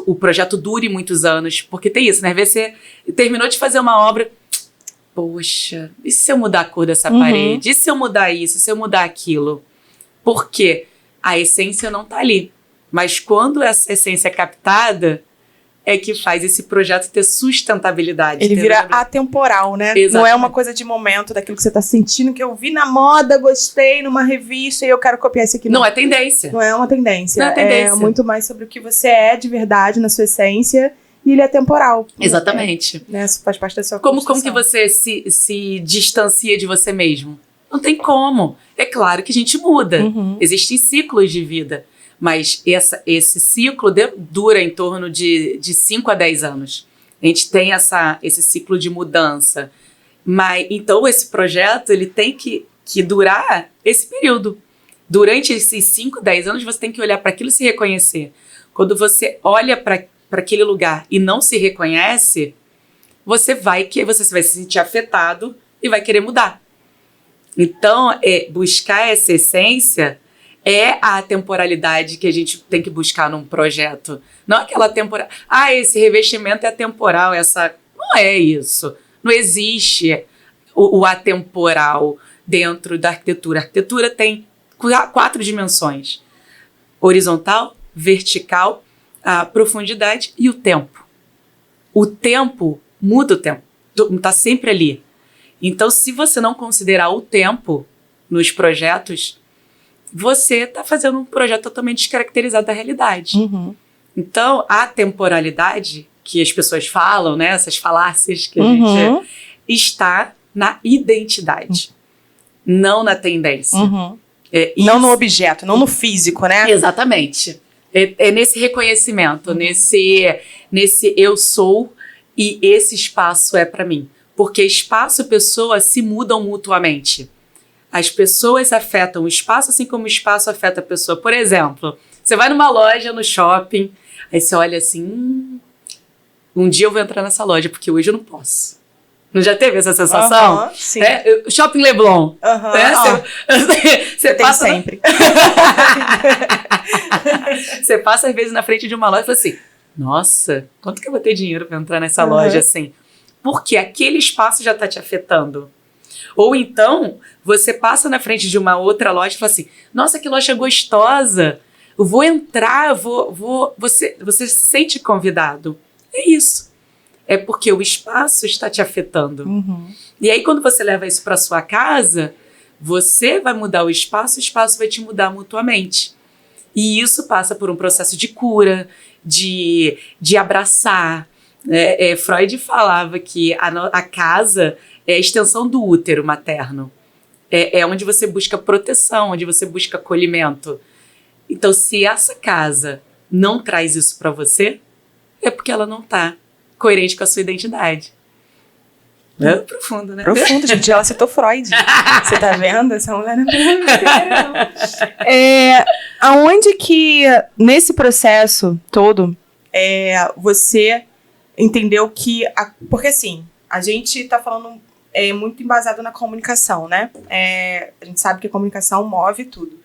o projeto dure muitos anos, porque tem isso, né? Às vezes você terminou de fazer uma obra, poxa, e se eu mudar a cor dessa parede? E se eu mudar isso? E se eu mudar aquilo? Por quê? A essência não tá ali. Mas quando essa essência é captada, é que faz esse projeto ter sustentabilidade. Ele vira atemporal, né? Exatamente. Não é uma coisa de momento, daquilo que você tá sentindo, que eu vi na moda, gostei numa revista e eu quero copiar isso aqui. Não é tendência. Não é uma tendência. Não é tendência. É muito mais sobre o que você é de verdade, na sua essência, e ele é temporal. Exatamente. Né? Isso faz parte da sua Como construção. que você se distancia de você mesmo? Não tem como. É claro que a gente muda. Uhum. Existem ciclos de vida. Mas esse ciclo dura em torno de 5 a 10 anos. A gente tem esse ciclo de mudança. Então, esse projeto ele tem que durar esse período. Durante esses 5, 10 anos, você tem que olhar para aquilo e se reconhecer. Quando você olha para aquele lugar e não se reconhece, você vai se sentir afetado e vai querer mudar. Então, buscar essa essência é a temporalidade que a gente tem que buscar num projeto. Não aquela temporal. Esse revestimento é atemporal. Não é isso. Não existe o atemporal dentro da arquitetura. A arquitetura tem 4 dimensões: horizontal, vertical, a profundidade e o tempo. O tempo muda o tempo. Está sempre ali. Então, se você não considerar o tempo nos projetos, você está fazendo um projeto totalmente descaracterizado da realidade. Uhum. Então, a temporalidade que as pessoas falam, né, essas falácias que a gente está na identidade, não na tendência. Uhum. Não no objeto, não no físico, né? Exatamente. É nesse reconhecimento, nesse eu sou e esse espaço é para mim. Porque espaço e pessoa se mudam mutuamente. As pessoas afetam o espaço, assim como o espaço afeta a pessoa. Por exemplo, você vai numa loja, no shopping, aí você olha assim, um dia eu vou entrar nessa loja, porque hoje eu não posso. Não já teve essa sensação? Sim. Shopping Leblon. Você passa sempre. Você passa às vezes na frente de uma loja e fala assim, nossa, quanto que eu vou ter dinheiro para entrar nessa loja assim? Porque aquele espaço já está te afetando. Ou então, você passa na frente de uma outra loja e fala assim, nossa, que loja gostosa, eu vou entrar, você se sente convidado. É isso. É porque o espaço está te afetando. Uhum. E aí, quando você leva isso para sua casa, você vai mudar o espaço vai te mudar mutuamente. E isso passa por um processo de cura, de abraçar. Freud falava que a casa é a extensão do útero materno. É onde você busca proteção, onde você busca acolhimento. Então, se essa casa não traz isso para você, é porque ela não está coerente com a sua identidade. É profundo, né? Profundo, gente. Ela citou Freud. Você tá vendo? Essa mulher não aonde que, nesse processo todo, você entendeu que... Porque, assim, a gente tá falando muito embasado na comunicação, né? A gente sabe que a comunicação move tudo.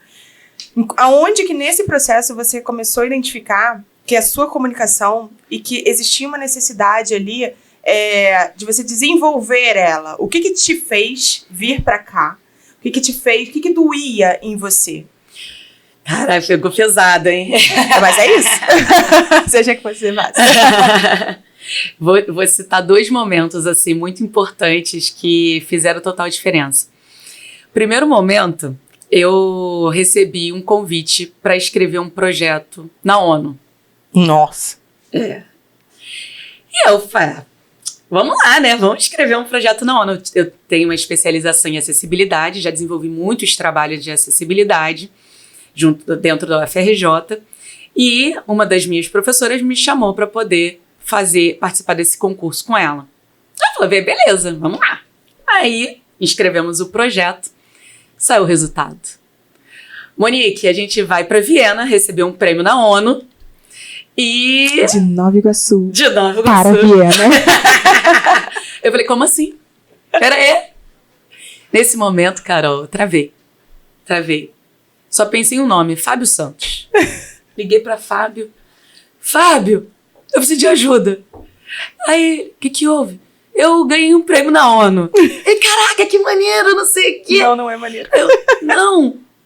Aonde que, nesse processo, você começou a identificar que a sua comunicação e que existia uma necessidade ali de você desenvolver ela? O que te fez vir pra cá? O que te fez? O que doía em você? Caralho, ficou pesado, hein? Mas é isso. Você achou que fosse mais? Vou citar 2 momentos, assim, muito importantes que fizeram total diferença. Primeiro momento, eu recebi um convite para escrever um projeto na ONU. Nossa. E eu falei, vamos lá, né? Vamos escrever um projeto na ONU. Eu tenho uma especialização em acessibilidade, já desenvolvi muitos trabalhos de acessibilidade dentro da UFRJ. E uma das minhas professoras me chamou para poder participar desse concurso com ela. Eu falei, beleza, vamos lá. Aí, inscrevemos o projeto, saiu o resultado. Monique, a gente vai para Viena receber um prêmio na ONU e... De Nova Iguaçu. De Nova Iguaçu. Para Viena. Eu falei, como assim? Pera aí. Nesse momento, Carol, travei. Só pensei em um nome, Fábio Santos. Liguei para Fábio. Fábio, eu preciso de ajuda. Aí, o que houve? Eu ganhei um prêmio na ONU. E, caraca, que maneiro, não sei o quê. Não é maneiro.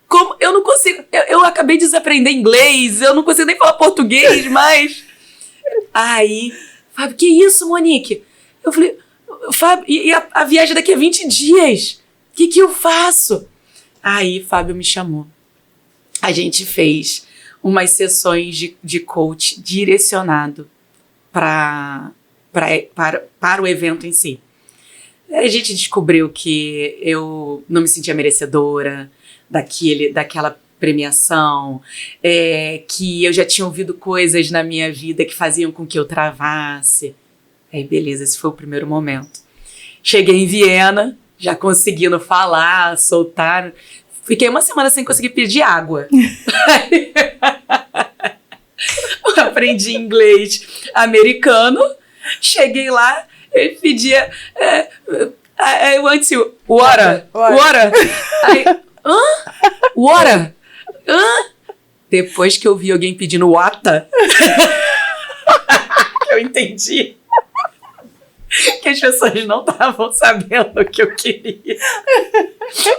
Como? Eu não consigo. Eu acabei de desaprender inglês, eu não consigo nem falar português mais. Aí, Fábio, que isso, Monique? Eu falei, Fábio, e a viagem daqui a 20 dias? O que eu faço? Aí, Fábio me chamou. A gente fez umas sessões de coach direcionado para o evento em si. A gente descobriu que eu não me sentia merecedora daquela premiação, que eu já tinha ouvido coisas na minha vida que faziam com que eu travasse. Aí, beleza, esse foi o primeiro momento. Cheguei em Viena, já conseguindo falar, soltar. Fiquei uma semana sem conseguir pedir água. Aprendi inglês americano. Cheguei lá, ele pedia... I want you. Water. Aí, Water? Depois que eu vi alguém pedindo wata, eu entendi que as pessoas não estavam sabendo o que eu queria.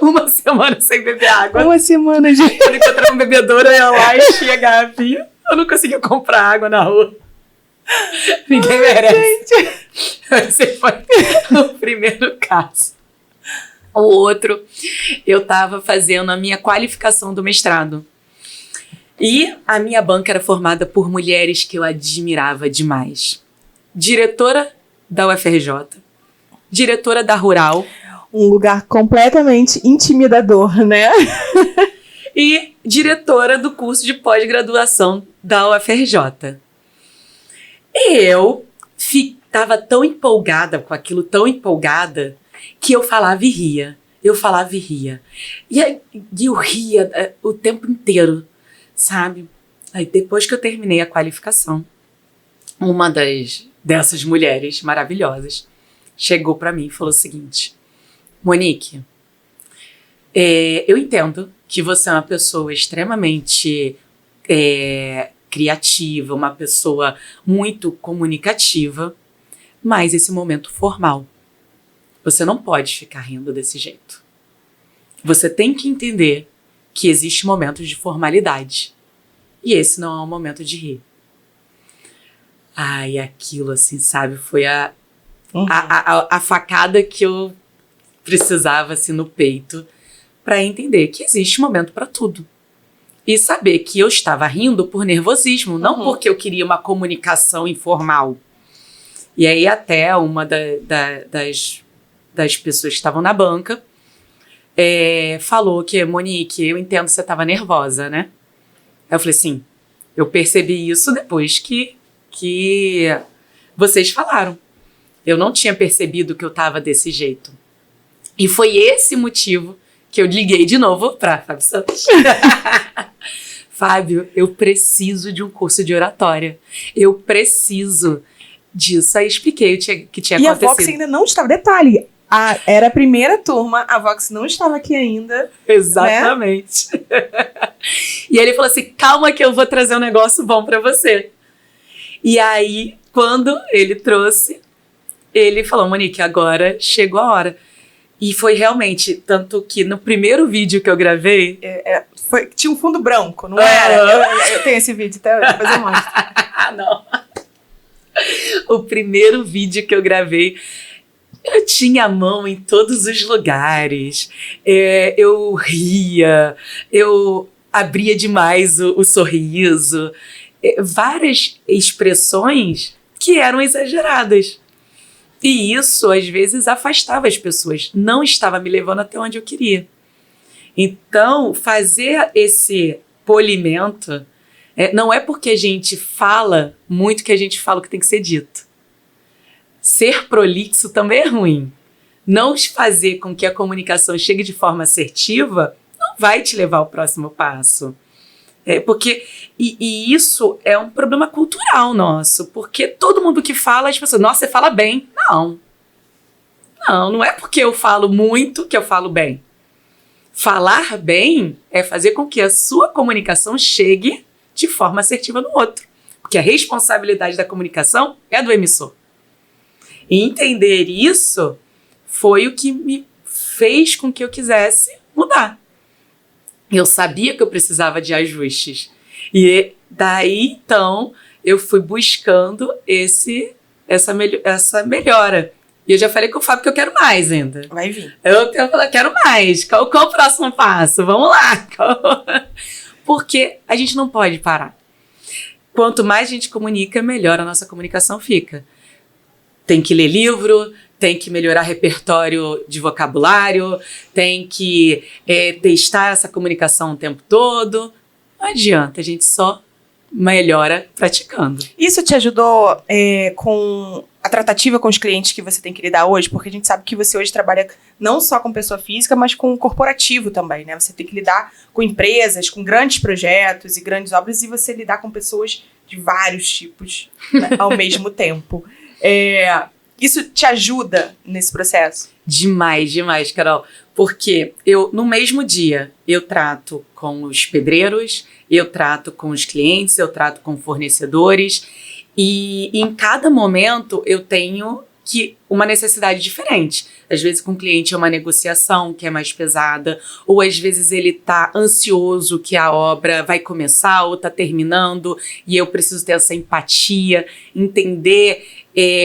Uma semana sem beber água. Uma semana de... Quando encontrava um bebedouro, eu ia lá e enchia a garrafinha. Eu não conseguia comprar água na rua. Ninguém merece. Esse foi o primeiro caso. O outro, eu estava fazendo a minha qualificação do mestrado. E a minha banca era formada por mulheres que eu admirava demais. Diretora da UFRJ, diretora da Rural. Um lugar completamente intimidador, né? E diretora do curso de pós-graduação da UFRJ. E eu estava tão empolgada com aquilo, tão empolgada, que eu falava e ria. E eu ria o tempo inteiro, sabe? Aí depois que eu terminei a qualificação, uma dessas mulheres maravilhosas chegou para mim e falou o seguinte: Monique, eu entendo que você é uma pessoa extremamente criativa, uma pessoa muito comunicativa, mas esse momento formal, você não pode ficar rindo desse jeito. Você tem que entender que existem momentos de formalidade e esse não é um momento de rir. Ai, aquilo assim, sabe, foi a facada que eu precisava assim no peito para entender que existe momento para tudo. E saber que eu estava rindo por nervosismo, não porque eu queria uma comunicação informal. E aí até uma das das pessoas que estavam na banca falou que, Monique, eu entendo que você estava nervosa, né? Aí eu falei assim, eu percebi isso depois que vocês falaram. Eu não tinha percebido que eu estava desse jeito. E foi esse motivo que eu liguei de novo para Fábio Santos. Fábio, eu preciso de um curso de oratória. Eu preciso disso. Aí expliquei o que tinha acontecido. E a Vox ainda não estava. Detalhe, era a primeira turma, a Vox não estava aqui ainda. Exatamente. Né? E ele falou assim, calma que eu vou trazer um negócio bom para você. E aí, quando ele trouxe, ele falou, Monique, agora chegou a hora. E foi realmente, tanto que no primeiro vídeo que eu gravei... tinha um fundo branco, não era? Eu tenho esse vídeo até hoje, depois eu mostro. Não. O primeiro vídeo que eu gravei, eu tinha a mão em todos os lugares. Eu ria, eu abria demais o sorriso. Várias expressões que eram exageradas. E isso, às vezes, afastava as pessoas. Não estava me levando até onde eu queria. Então, fazer esse polimento não é porque a gente fala muito que a gente fala o que tem que ser dito. Ser prolixo também é ruim. Não fazer com que a comunicação chegue de forma assertiva não vai te levar ao próximo passo. Porque isso é um problema cultural nosso, porque todo mundo que fala, as pessoas, nossa, você fala bem. Não é porque eu falo muito que eu falo bem. Falar bem é fazer com que a sua comunicação chegue de forma assertiva no outro, porque a responsabilidade da comunicação é do emissor. E entender isso foi o que me fez com que eu quisesse mudar. Eu sabia que eu precisava de ajustes. E daí, então, eu fui buscando essa melhora. E eu já falei com o Fábio que eu quero mais ainda. Vai vir. Eu quero mais. Qual o próximo passo? Vamos lá. Porque a gente não pode parar. Quanto mais a gente comunica, melhor a nossa comunicação fica. Tem que ler livro, tem que melhorar repertório de vocabulário, tem que testar essa comunicação o tempo todo. Não adianta, a gente só melhora praticando. Isso te ajudou com a tratativa com os clientes que você tem que lidar hoje? Porque a gente sabe que você hoje trabalha não só com pessoa física, mas com corporativo também, né? Você tem que lidar com empresas, com grandes projetos e grandes obras, e você lidar com pessoas de vários tipos, né, ao mesmo tempo. Isso te ajuda nesse processo? Demais, demais, Carol. Porque no mesmo dia, eu trato com os pedreiros, eu trato com os clientes, eu trato com fornecedores, e em cada momento eu tenho uma necessidade diferente. Às vezes com o cliente é uma negociação que é mais pesada, ou às vezes ele está ansioso que a obra vai começar ou está terminando, e eu preciso ter essa empatia, entender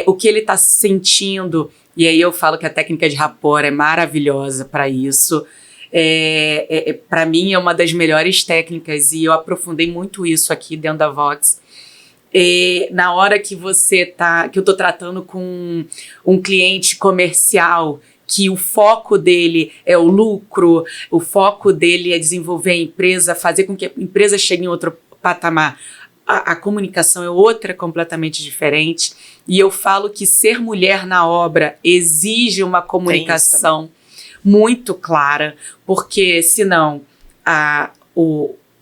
o que ele está sentindo. E aí eu falo que a técnica de rapport é maravilhosa para isso. Para mim é uma das melhores técnicas, e eu aprofundei muito isso aqui dentro da Vox. Na hora que eu tô tratando com um cliente comercial, que o foco dele é o lucro, o foco dele é desenvolver a empresa, fazer com que a empresa chegue em outro patamar. A comunicação é outra completamente diferente. E eu falo que ser mulher na obra exige uma comunicação muito clara, porque senão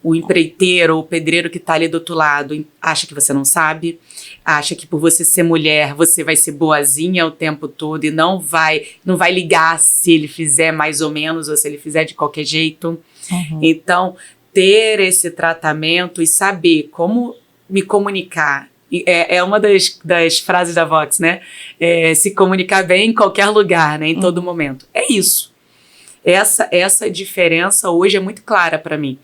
o empreiteiro ou o pedreiro que está ali do outro lado acha que você não sabe, acha que por você ser mulher você vai ser boazinha o tempo todo e não vai ligar se ele fizer mais ou menos ou se ele fizer de qualquer jeito. Uhum. Então, ter esse tratamento e saber como me comunicar é uma das frases da Vox, né? Se comunicar bem em qualquer lugar, né? Em todo momento. É isso. Essa diferença hoje é muito clara para mim.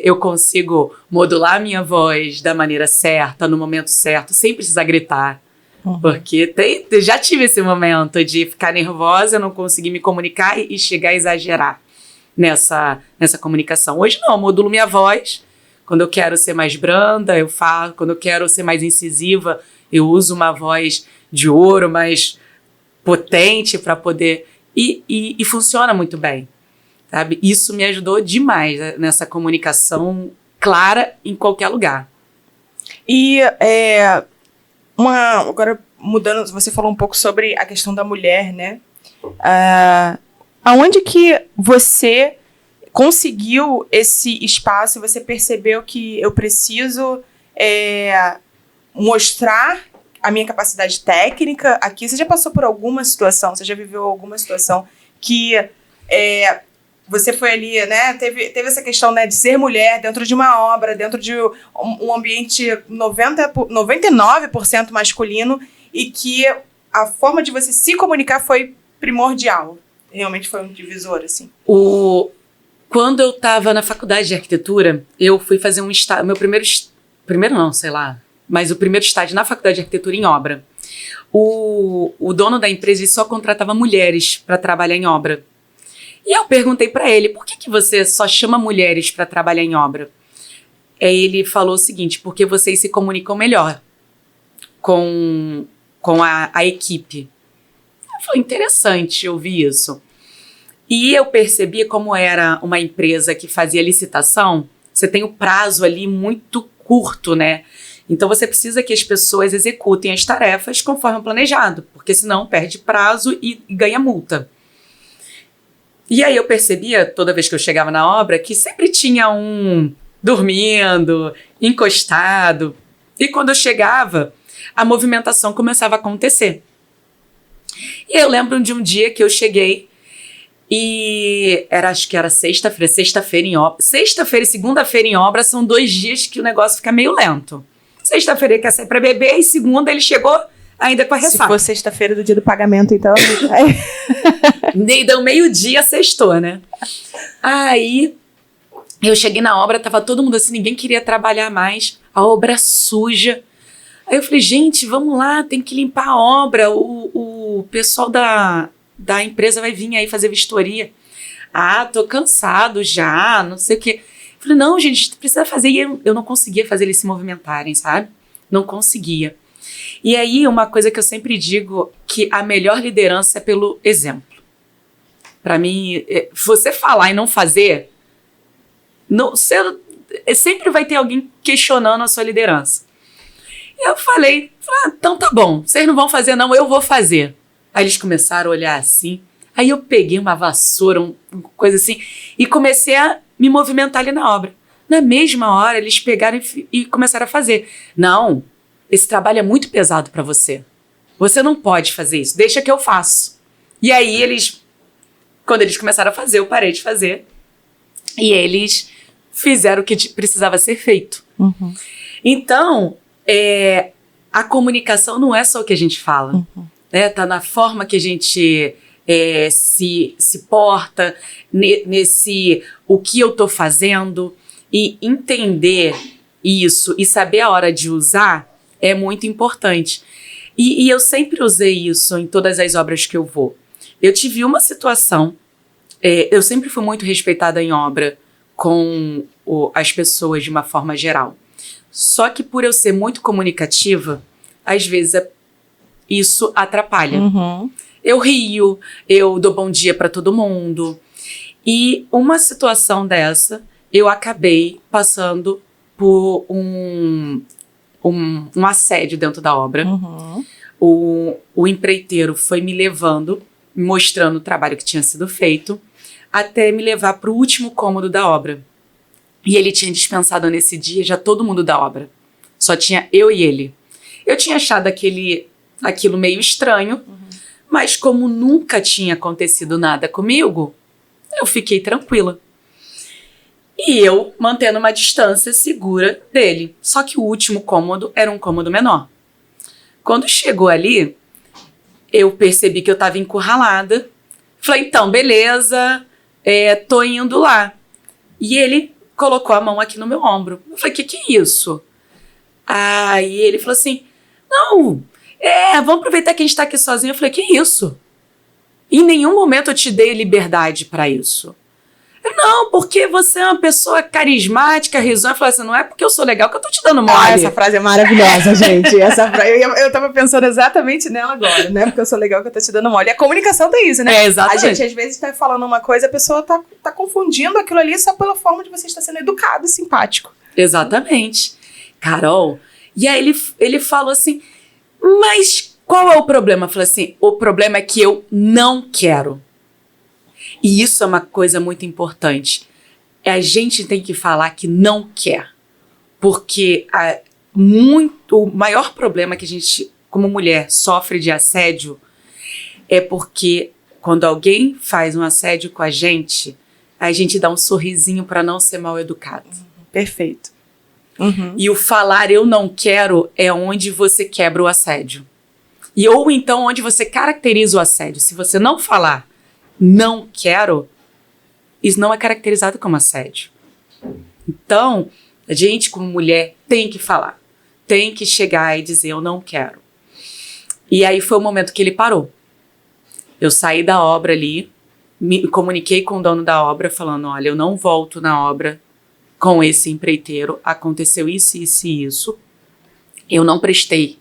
Eu consigo modular a minha voz da maneira certa, no momento certo, sem precisar gritar. Uhum. Porque já tive esse momento de ficar nervosa, não conseguir me comunicar e chegar a exagerar nessa comunicação. Hoje não, eu modulo minha voz. Quando eu quero ser mais branda, eu falo. Quando eu quero ser mais incisiva, eu uso uma voz de ouro, mais potente para poder... E funciona muito bem, sabe? Isso me ajudou demais, né, nessa comunicação clara em qualquer lugar. E agora mudando, você falou um pouco sobre a questão da mulher, né? Aonde que você conseguiu esse espaço e você percebeu que eu preciso mostrar a minha capacidade técnica aqui? Você já passou por alguma situação, você já viveu alguma situação que você foi ali, né? Teve essa questão, né, de ser mulher dentro de uma obra, dentro de um ambiente 99% masculino, e que a forma de você se comunicar foi primordial. Realmente foi um divisor, assim. Quando eu estava na faculdade de arquitetura, eu fui fazer um estágio, meu primeiro não, sei lá, mas o primeiro estágio na faculdade de arquitetura em obra. O dono da empresa só contratava mulheres para trabalhar em obra. E eu perguntei para ele, por que você só chama mulheres para trabalhar em obra? Ele falou o seguinte, porque vocês se comunicam melhor com a equipe. Eu falei, interessante ouvir isso. E eu percebi como era uma empresa que fazia licitação, você tem o prazo ali muito curto, né? Então você precisa que as pessoas executem as tarefas conforme o planejado, porque senão perde prazo e ganha multa. E aí eu percebia, toda vez que eu chegava na obra, que sempre tinha um dormindo, encostado. E quando eu chegava, a movimentação começava a acontecer. E eu lembro de um dia que eu cheguei e acho que era sexta-feira em obra. Sexta-feira e segunda-feira em obra são 2 dias que o negócio fica meio lento. Sexta-feira ele quer sair pra beber e segunda ele chegou ainda com a ressaca. Se for sexta-feira do dia do pagamento, então... Deu meio-dia, sextou, né? Aí eu cheguei na obra, tava todo mundo assim, ninguém queria trabalhar mais, a obra suja. Aí eu falei, gente, vamos lá, tem que limpar a obra, o pessoal da empresa vai vir aí fazer vistoria. Ah, tô cansado já, não sei o quê. Eu falei, não, gente, a gente precisa fazer. E eu não conseguia fazer eles se movimentarem, sabe? Não conseguia. E aí, uma coisa que eu sempre digo, que a melhor liderança é pelo exemplo. Para mim, você falar e não fazer, sempre vai ter alguém questionando a sua liderança. Eu falei, então tá bom, vocês não vão fazer não, eu vou fazer. Aí eles começaram a olhar assim, aí eu peguei uma vassoura, uma coisa assim, e comecei a me movimentar ali na obra. Na mesma hora, eles pegaram e começaram a fazer. Não, esse trabalho é muito pesado para você. Você não pode fazer isso, deixa que eu faço. E aí quando eles começaram a fazer, eu parei de fazer. E eles fizeram o que precisava ser feito. Uhum. Então, a comunicação não é só o que a gente fala. Uhum. Né? Tá na forma que a gente se porta, nesse o que eu tô fazendo. E entender isso e saber a hora de usar é muito importante. E eu sempre usei isso em todas as obras que eu vou. Eu tive uma situação, eu sempre fui muito respeitada em obra com as pessoas de uma forma geral. Só que por eu ser muito comunicativa, às vezes isso atrapalha. Uhum. Eu rio, eu dou bom dia para todo mundo. E uma situação dessa, eu acabei passando por um assédio dentro da obra. Uhum. O empreiteiro foi me levando, mostrando o trabalho que tinha sido feito, até me levar para o último cômodo da obra. E ele tinha dispensado nesse dia já todo mundo da obra. Só tinha eu e ele. Eu tinha achado aquilo meio estranho, mas como nunca tinha acontecido nada comigo, eu fiquei tranquila. E eu mantendo uma distância segura dele. Só que o último cômodo era um cômodo menor. Quando chegou ali, eu percebi que eu estava encurralada. Falei, então, beleza, tô indo lá. E ele colocou a mão aqui no meu ombro. Eu falei, que é isso? Aí ele falou assim, não, vamos aproveitar que a gente tá aqui sozinho. Eu falei, que isso? Em nenhum momento eu te dei liberdade para isso. Eu, não, porque você é uma pessoa carismática, risonha. Eu falei assim, não é porque eu sou legal que eu tô te dando mole. Essa frase é maravilhosa, gente. Eu tava pensando exatamente nela agora, né? Porque eu sou legal que eu tô te dando mole. E a comunicação tem isso, né? Exatamente. A gente, às vezes, tá falando uma coisa, a pessoa tá confundindo aquilo ali só pela forma de você estar sendo educado e simpático. Exatamente. Carol, e aí ele falou assim, mas qual é o problema? Eu falei assim, o problema é que eu não quero. E isso é uma coisa muito importante. A gente tem que falar que não quer. Porque o maior problema que a gente, como mulher, sofre de assédio é porque quando alguém faz um assédio com a gente dá um sorrisinho para não ser mal educado. Perfeito. E o falar eu não quero é onde você quebra o assédio. Ou então onde você caracteriza o assédio. Se você não falar não quero, isso não é caracterizado como assédio. Então, a gente como mulher tem que falar. Tem que chegar e dizer eu não quero. E aí foi o momento que ele parou. Eu saí da obra ali, me comuniquei com o dono da obra falando, olha, eu não volto na obra com esse empreiteiro, aconteceu isso, isso e isso. Eu não prestei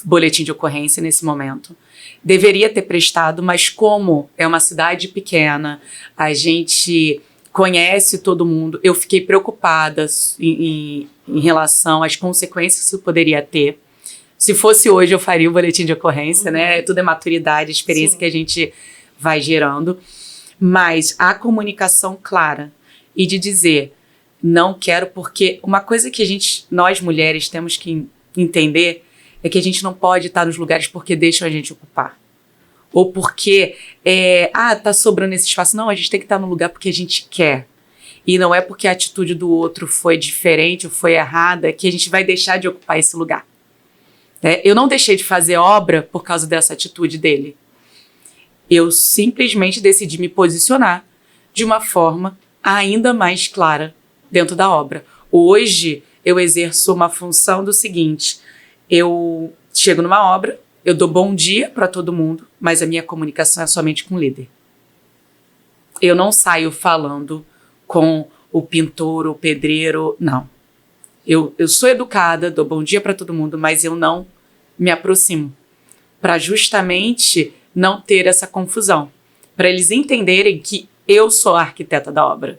boletim de ocorrência nesse momento. Deveria ter prestado, mas como é uma cidade pequena, a gente conhece todo mundo, eu fiquei preocupada em relação às consequências que isso poderia ter. Se fosse hoje, eu faria o boletim de ocorrência, né? Tudo é maturidade, experiência que a gente vai gerando. Mas a comunicação clara e de dizer não quero, porque uma coisa que nós mulheres temos que entender é que a gente não pode estar nos lugares porque deixam a gente ocupar. Ou porque, tá sobrando esse espaço. Não, a gente tem que estar no lugar porque a gente quer. E não é porque a atitude do outro foi diferente ou foi errada que a gente vai deixar de ocupar esse lugar. Eu não deixei de fazer obra por causa dessa atitude dele. Eu simplesmente decidi me posicionar de uma forma ainda mais clara dentro da obra. Hoje, eu exerço uma função do seguinte: eu chego numa obra, eu dou bom dia para todo mundo, mas a minha comunicação é somente com o líder. Eu não saio falando com o pintor, o pedreiro, não. Eu sou educada, dou bom dia para todo mundo, mas eu não me aproximo. Para justamente não ter essa confusão. Para eles entenderem que eu sou a arquiteta da obra.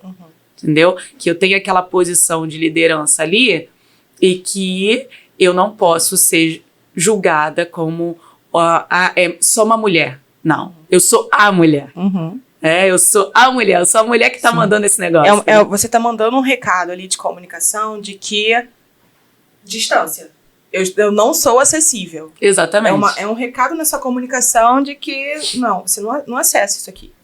Entendeu? Que eu tenho aquela posição de liderança ali e que eu não posso ser julgada como só uma mulher. Não, eu sou a mulher. Eu sou a mulher. Eu sou a mulher que tá mandando esse negócio. Você tá mandando um recado ali de comunicação de que distância. Eu não sou acessível. Exatamente. É um recado nessa comunicação de que não, você não acessa isso aqui.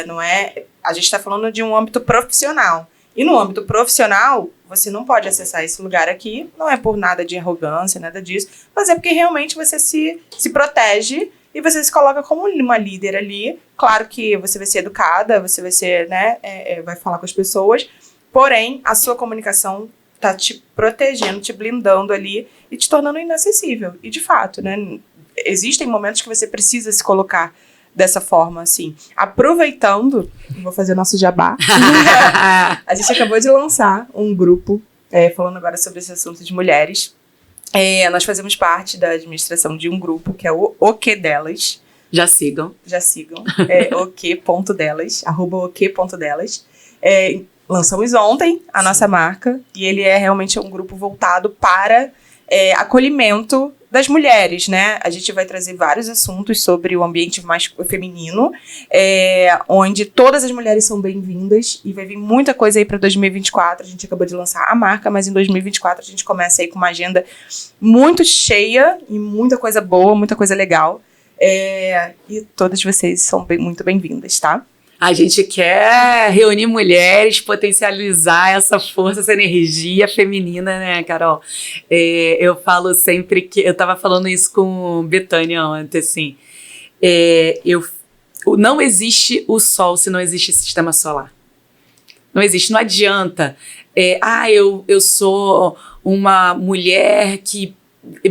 Não é. A gente tá falando de um âmbito profissional. E no âmbito profissional, você não pode acessar esse lugar aqui. Não é por nada de arrogância, nada disso. Mas é porque realmente você se protege e você se coloca como uma líder ali. Claro que você vai ser educada, você vai ser, vai falar com as pessoas. Porém, a sua comunicação tá te protegendo, te blindando ali e te tornando inacessível. E de fato, né? Existem momentos que você precisa se colocar dessa forma, assim. Aproveitando, vou fazer o nosso jabá. A gente acabou de lançar um grupo, falando agora sobre esse assunto de mulheres. Nós fazemos parte da administração de um grupo, que é o Que Delas. Já sigam. ok.delas, @ok.delas. Lançamos ontem a nossa marca, e ele é realmente um grupo voltado para acolhimento das mulheres, né? A gente vai trazer vários assuntos sobre o ambiente mais feminino, onde todas as mulheres são bem-vindas, e vai vir muita coisa aí para 2024. A gente acabou de lançar a marca, mas em 2024 a gente começa aí com uma agenda muito cheia e muita coisa boa, muita coisa legal. E todas vocês são muito bem-vindas, tá? A gente quer reunir mulheres, potencializar essa força, essa energia feminina, né, Carol? Eu falo sempre que... Eu tava falando isso com Betânia ontem, assim. Não existe o sol se não existe sistema solar. Não existe, não adianta. Eu sou uma mulher que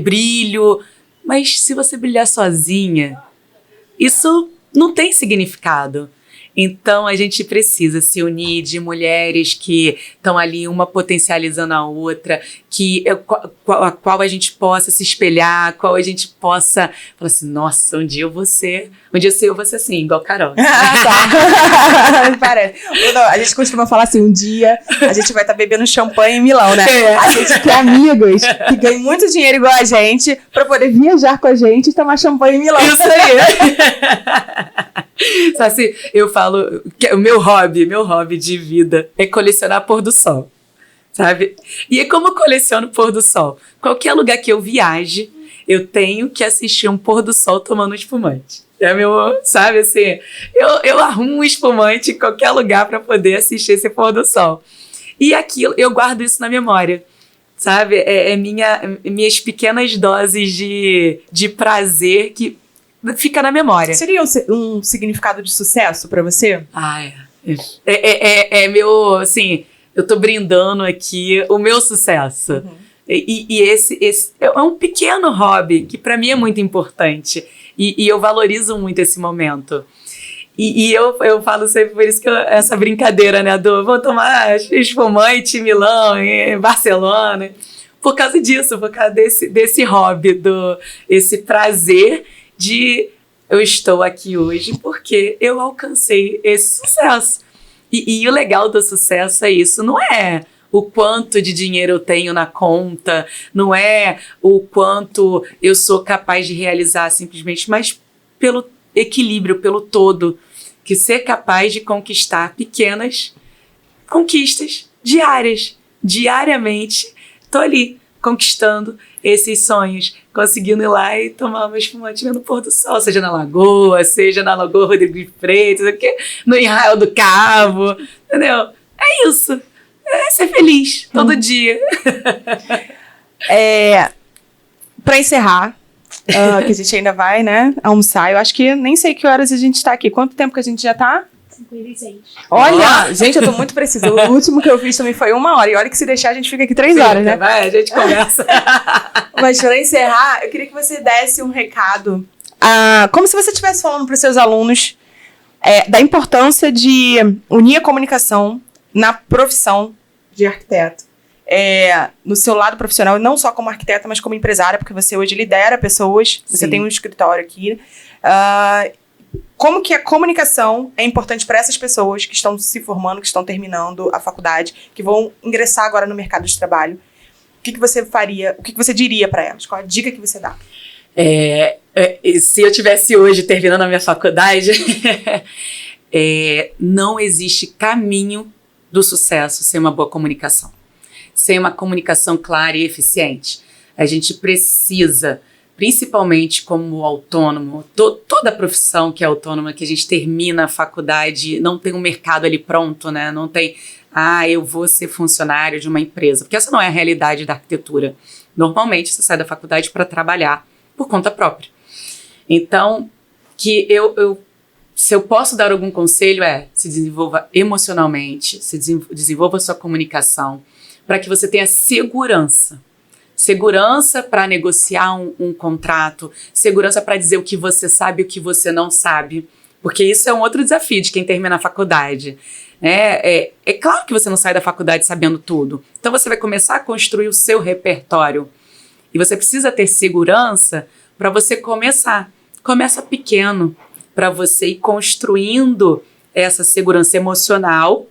brilho, mas se você brilhar sozinha, isso não tem significado. Então, a gente precisa se unir de mulheres que estão ali, uma potencializando a outra, a qual a gente possa se espelhar, qual a gente possa falar assim, nossa, um dia eu vou ser assim, igual a Carol. Tá. Parece. Não, a gente costuma falar assim, um dia a gente vai estar bebendo champanhe em Milão, né? A gente quer amigos que ganhem muito dinheiro igual a gente pra poder viajar com a gente e tomar champanhe em Milão. Isso aí. Sabe assim, eu falo que o meu hobby de vida é colecionar pôr do sol, sabe? E é como eu coleciono pôr do sol. Qualquer lugar que eu viaje, eu tenho que assistir um pôr do sol tomando espumante. É meu, sabe assim, eu arrumo um espumante em qualquer lugar para poder assistir esse pôr do sol. E aquilo, eu guardo isso na memória, sabe? Minhas pequenas doses de prazer que fica na memória. Seria um significado de sucesso pra você? Meu, assim, eu tô brindando aqui o meu sucesso. Uhum. E esse é um pequeno hobby que pra mim é muito importante. E eu valorizo muito esse momento. E eu falo sempre por isso que essa brincadeira, né, vou tomar espumante em Milão, em Barcelona. Por causa disso, por causa desse hobby, esse prazer de eu estou aqui hoje porque eu alcancei esse sucesso. E o legal do sucesso é isso, não é o quanto de dinheiro eu tenho na conta, não é o quanto eu sou capaz de realizar simplesmente, mas pelo equilíbrio, pelo todo, que ser capaz de conquistar pequenas conquistas diariamente, tô ali conquistando esses sonhos, conseguindo ir lá e tomar uma espumantinha no pôr do sol, seja na Lagoa Rodrigo de Freitas, no Arraial do Cabo, entendeu? É isso. É ser feliz todo dia. Pra encerrar, que a gente ainda vai, né, almoçar, eu acho que nem sei que horas a gente tá aqui. Quanto tempo que a gente já tá? 56. Olha, gente, eu tô muito precisa. O último que eu fiz também foi 1 hora. E olha que se deixar, a gente fica aqui 3 horas, né? Vai, a gente conversa. Mas pra encerrar, eu queria que você desse um recado. Como se você estivesse falando pros seus alunos da importância de unir a comunicação na profissão de arquiteto. No seu lado profissional, não só como arquiteta, mas como empresária, porque você hoje lidera pessoas, você tem um escritório aqui. Como que a comunicação é importante para essas pessoas que estão se formando, que estão terminando a faculdade, que vão ingressar agora no mercado de trabalho? O que você faria, o que você diria para elas? Qual a dica que você dá? Se eu tivesse hoje terminando a minha faculdade, não existe caminho do sucesso sem uma boa comunicação. Sem uma comunicação clara e eficiente. A gente precisa, principalmente como autônomo, toda profissão que é autônoma, que a gente termina a faculdade, não tem um mercado ali pronto, né? Não tem, eu vou ser funcionário de uma empresa, porque essa não é a realidade da arquitetura. Normalmente você sai da faculdade para trabalhar por conta própria. Então, se eu posso dar algum conselho se desenvolva emocionalmente, desenvolva sua comunicação, para que você tenha segurança. Segurança para negociar um contrato, segurança para dizer o que você sabe e o que você não sabe, porque isso é um outro desafio de quem termina a faculdade. É claro que você não sai da faculdade sabendo tudo, então você vai começar a construir o seu repertório e você precisa ter segurança para você começar. Começa pequeno, para você ir construindo essa segurança emocional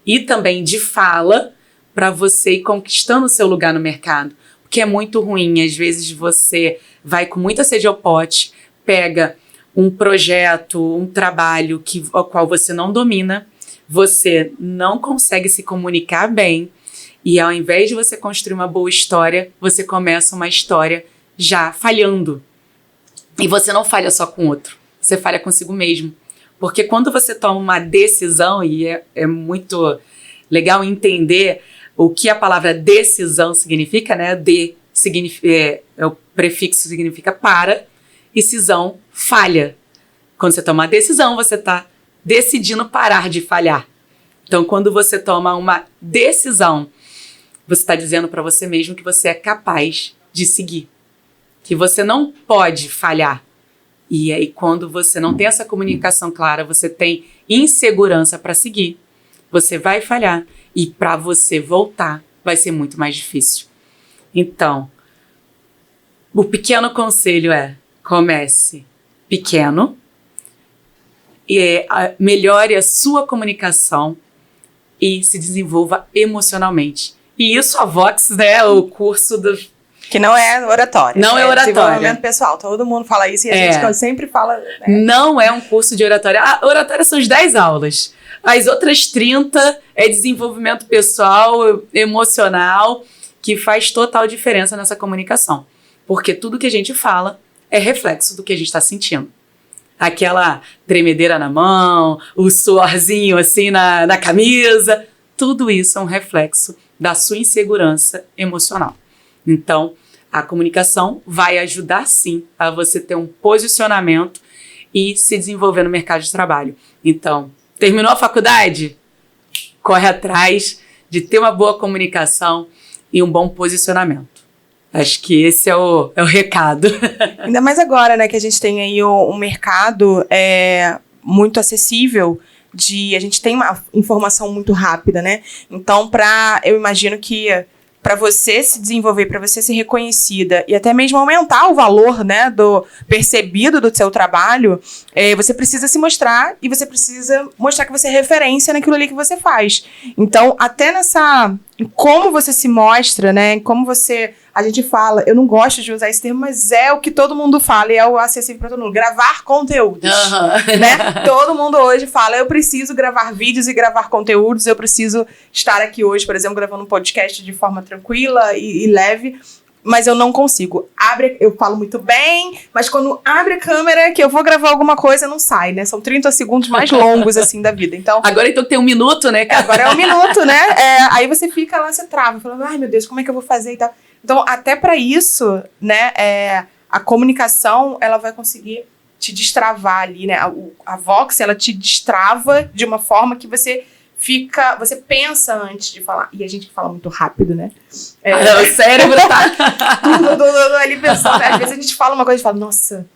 e também de fala, para você ir conquistando o seu lugar no mercado. Porque é muito ruim, às vezes você vai com muita sede ao pote, pega um projeto, um trabalho ao qual você não domina, você não consegue se comunicar bem, e ao invés de você construir uma boa história, você começa uma história já falhando. E você não falha só com o outro, você falha consigo mesmo. Porque quando você toma uma decisão, e é muito legal entender o que a palavra decisão significa, né? O prefixo significa para, e cisão, falha. Quando você toma uma decisão, você está decidindo parar de falhar. Então, quando você toma uma decisão, você está dizendo para você mesmo que você é capaz de seguir. Que você não pode falhar. E aí, quando você não tem essa comunicação clara, você tem insegurança para seguir, você vai falhar. E para você voltar, vai ser muito mais difícil. Então, o pequeno conselho é: comece pequeno, melhore a sua comunicação e se desenvolva emocionalmente. E isso a Vox, né, o curso do... Que não é oratória. Não é oratória. Desenvolvimento pessoal. Todo mundo fala isso e a gente sempre fala... Né? Não é um curso de oratória. A oratória são as 10 aulas. As outras 30 é desenvolvimento pessoal, emocional, que faz total diferença nessa comunicação. Porque tudo que a gente fala é reflexo do que a gente está sentindo. Aquela tremedeira na mão, o suorzinho assim na camisa, tudo isso é um reflexo da sua insegurança emocional. Então, a comunicação vai ajudar sim a você ter um posicionamento e se desenvolver no mercado de trabalho. Então, terminou a faculdade? Corre atrás de ter uma boa comunicação e um bom posicionamento. Acho que esse é o recado. Ainda mais agora, né, que a gente tem aí um mercado muito acessível, a gente tem uma informação muito rápida, né? Então, eu imagino que para você se desenvolver, para você ser reconhecida e até mesmo aumentar o valor, né, do percebido do seu trabalho, você precisa se mostrar e você precisa mostrar que você é referência naquilo ali que você faz. Então, até como você se mostra, né, a gente fala, eu não gosto de usar esse termo, mas é o que todo mundo fala e é o acessível para todo mundo, gravar conteúdos, né? Todo mundo hoje fala, eu preciso gravar vídeos e gravar conteúdos, eu preciso estar aqui hoje, por exemplo, gravando um podcast de forma tranquila e leve, mas eu não consigo. Eu falo muito bem, mas quando abre a câmera que eu vou gravar alguma coisa, não sai, né? São 30 segundos mais longos, assim, da vida. Então, agora então tem 1 minuto, né? Agora é 1 minuto, né? Aí você fica lá, você trava, falando, ai meu Deus, como é que eu vou fazer e tal. Então, até para isso, né, a comunicação, ela vai conseguir te destravar ali, né? A Vox, ela te destrava de uma forma que você pensa antes de falar. E a gente fala muito rápido, né? O cérebro tá... tudo ali pensando. Às vezes a gente fala uma coisa e fala, nossa,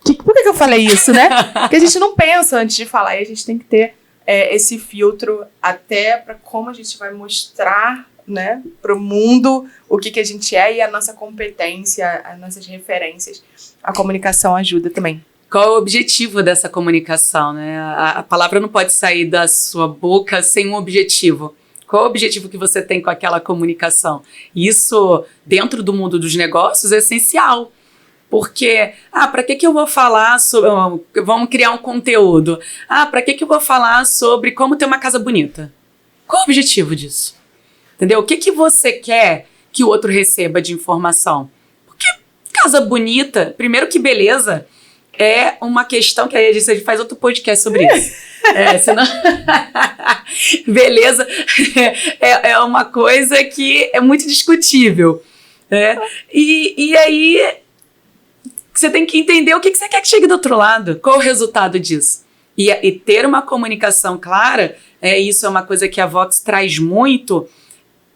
por que eu falei isso, né? Porque a gente não pensa antes de falar. E a gente tem que ter esse filtro até para como a gente vai mostrar, né, para o mundo o que a gente é e a nossa competência, as nossas referências. A comunicação ajuda também. Qual é o objetivo dessa comunicação, né? A palavra não pode sair da sua boca sem um objetivo. Qual é o objetivo que você tem com aquela comunicação? Isso, dentro do mundo dos negócios, é essencial. Porque, para que eu vou falar sobre... Vamos criar um conteúdo. Para que eu vou falar sobre como ter uma casa bonita? Qual é o objetivo disso? Entendeu? O que você quer que o outro receba de informação? Porque casa bonita, primeiro que beleza, é uma questão que aí a gente faz outro podcast sobre isso. Senão... beleza é uma coisa que é muito discutível. E aí você tem que entender o que você quer que chegue do outro lado. Qual o resultado disso? E ter uma comunicação clara, isso é uma coisa que a Vox traz muito,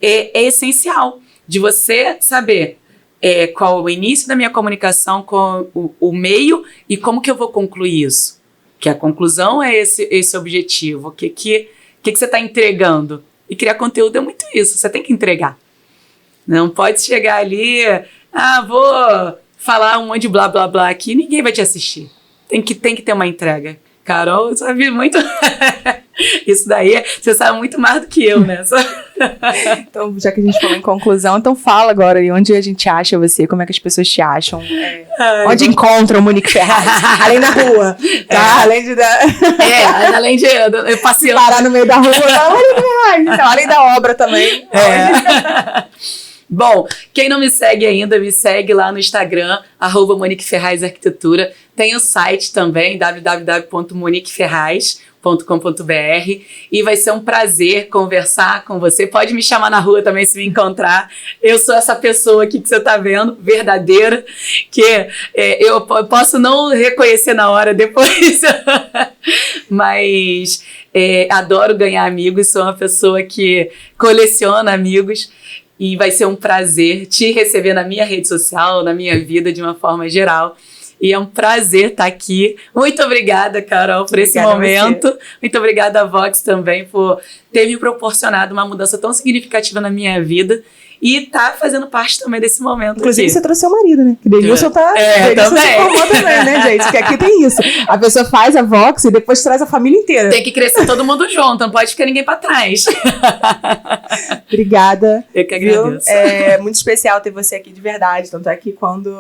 é essencial. De você saber qual é o início da minha comunicação com o meio e como que eu vou concluir isso. Que a conclusão é esse objetivo. O que você está entregando? E criar conteúdo é muito isso. Você tem que entregar. Não pode chegar ali, vou falar um monte de blá blá blá aqui, ninguém vai te assistir. Tem que ter uma entrega. Carol, sabe muito... Isso daí, você sabe muito mais do que eu, né? Então, já que a gente falou em conclusão, então fala agora aí onde a gente acha você, como é que as pessoas te acham, onde encontram Monique Ferraz, além da rua, tá? Além de eu passeando. Parar no meio da rua, Monique Ferraz, então, além da obra também. Bom, quem não me segue ainda, me segue lá no Instagram, @Monique Ferraz Arquitetura. Tem o site também, www.moniqueferraz.com.br, e vai ser um prazer conversar com você. Pode me chamar na rua também se me encontrar. Eu sou essa pessoa aqui que você está vendo, verdadeira, que eu posso não reconhecer na hora depois, mas adoro ganhar amigos, sou uma pessoa que coleciona amigos. E vai ser um prazer te receber na minha rede social, na minha vida, de uma forma geral. E é um prazer estar aqui. Muito obrigada, Carol, por esse momento. Muito obrigada a Vox também por ter me proporcionado uma mudança tão significativa na minha vida. E tá fazendo parte também desse momento. Inclusive, aqui. Você trouxe seu marido, né? Que Denilson tá. Denilson se formou também, né, gente? Porque aqui tem isso. A pessoa faz a Vox e depois traz a família inteira. Tem que crescer todo mundo junto, não pode ficar ninguém pra trás. Obrigada. Eu que agradeço. É muito especial ter você aqui de verdade. Tanto é que quando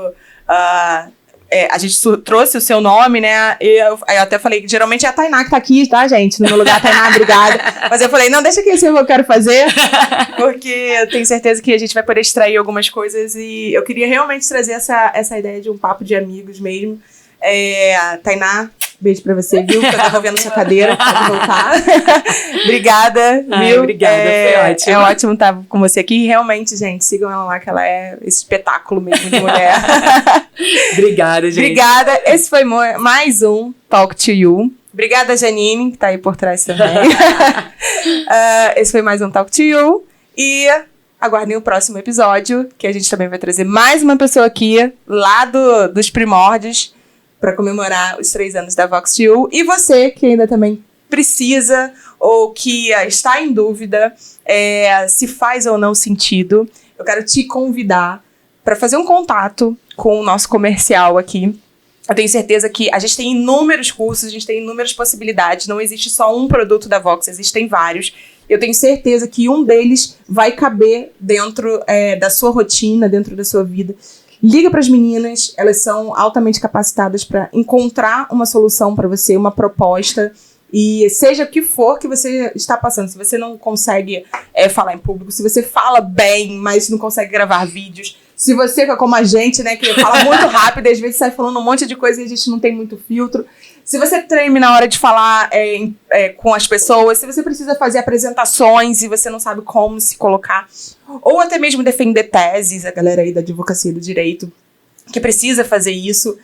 a gente trouxe o seu nome, né? Eu até falei que geralmente é a Tainá que tá aqui, tá, gente? No meu lugar, Tainá, obrigada. Mas eu falei, não, deixa que esse eu quero fazer, porque eu tenho certeza que a gente vai poder extrair algumas coisas e eu queria realmente trazer essa ideia de um papo de amigos mesmo. Tainá, beijo pra você, viu? Que eu tava vendo sua cadeira, pode voltar. Obrigada, viu? Obrigada, foi ótimo. É ótimo estar com você aqui. Realmente, gente, sigam ela lá, que ela é esse espetáculo mesmo de mulher. Obrigada, gente. Obrigada. Esse foi mais um Talk to You. Obrigada, Janine, que tá aí por trás também. Esse foi mais um Talk to You. E aguardem o próximo episódio, que a gente também vai trazer mais uma pessoa aqui, lá dos primórdios, para comemorar os 3 anos da Vox You. E você, que ainda também precisa ou que está em dúvida se faz ou não sentido, eu quero te convidar para fazer um contato com o nosso comercial aqui. Eu tenho certeza que a gente tem inúmeros cursos, a gente tem inúmeras possibilidades, não existe só um produto da Vox, existem vários. Eu tenho certeza que um deles vai caber dentro da sua rotina, dentro da sua vida. Liga para as meninas, elas são altamente capacitadas para encontrar uma solução para você, uma proposta. E seja o que for que você está passando, se você não consegue falar em público, se você fala bem, mas não consegue gravar vídeos, se você, como a gente, né, que fala muito rápido e às vezes sai falando um monte de coisa e a gente não tem muito filtro, se você treme na hora de falar com as pessoas, se você precisa fazer apresentações e você não sabe como se colocar, ou até mesmo defender teses, a galera aí da advocacia do direito, que precisa fazer isso.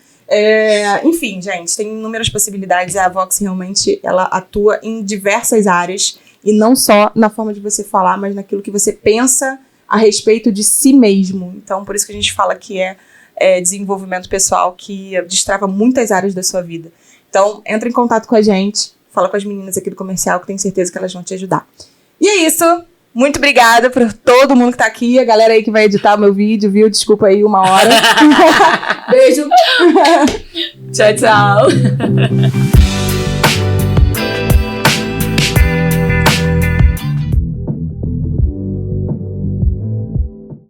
Enfim, gente, tem inúmeras possibilidades. A Vox realmente ela atua em diversas áreas e não só na forma de você falar, mas naquilo que você pensa a respeito de si mesmo. Então, por isso que a gente fala que é desenvolvimento pessoal que destrava muitas áreas da sua vida. Então, entra em contato com a gente, fala com as meninas aqui do comercial, que tenho certeza que elas vão te ajudar. E é isso. Muito obrigada por todo mundo que tá aqui, a galera aí que vai editar o meu vídeo, viu? Desculpa aí 1 hora. Beijo. Tchau, tchau.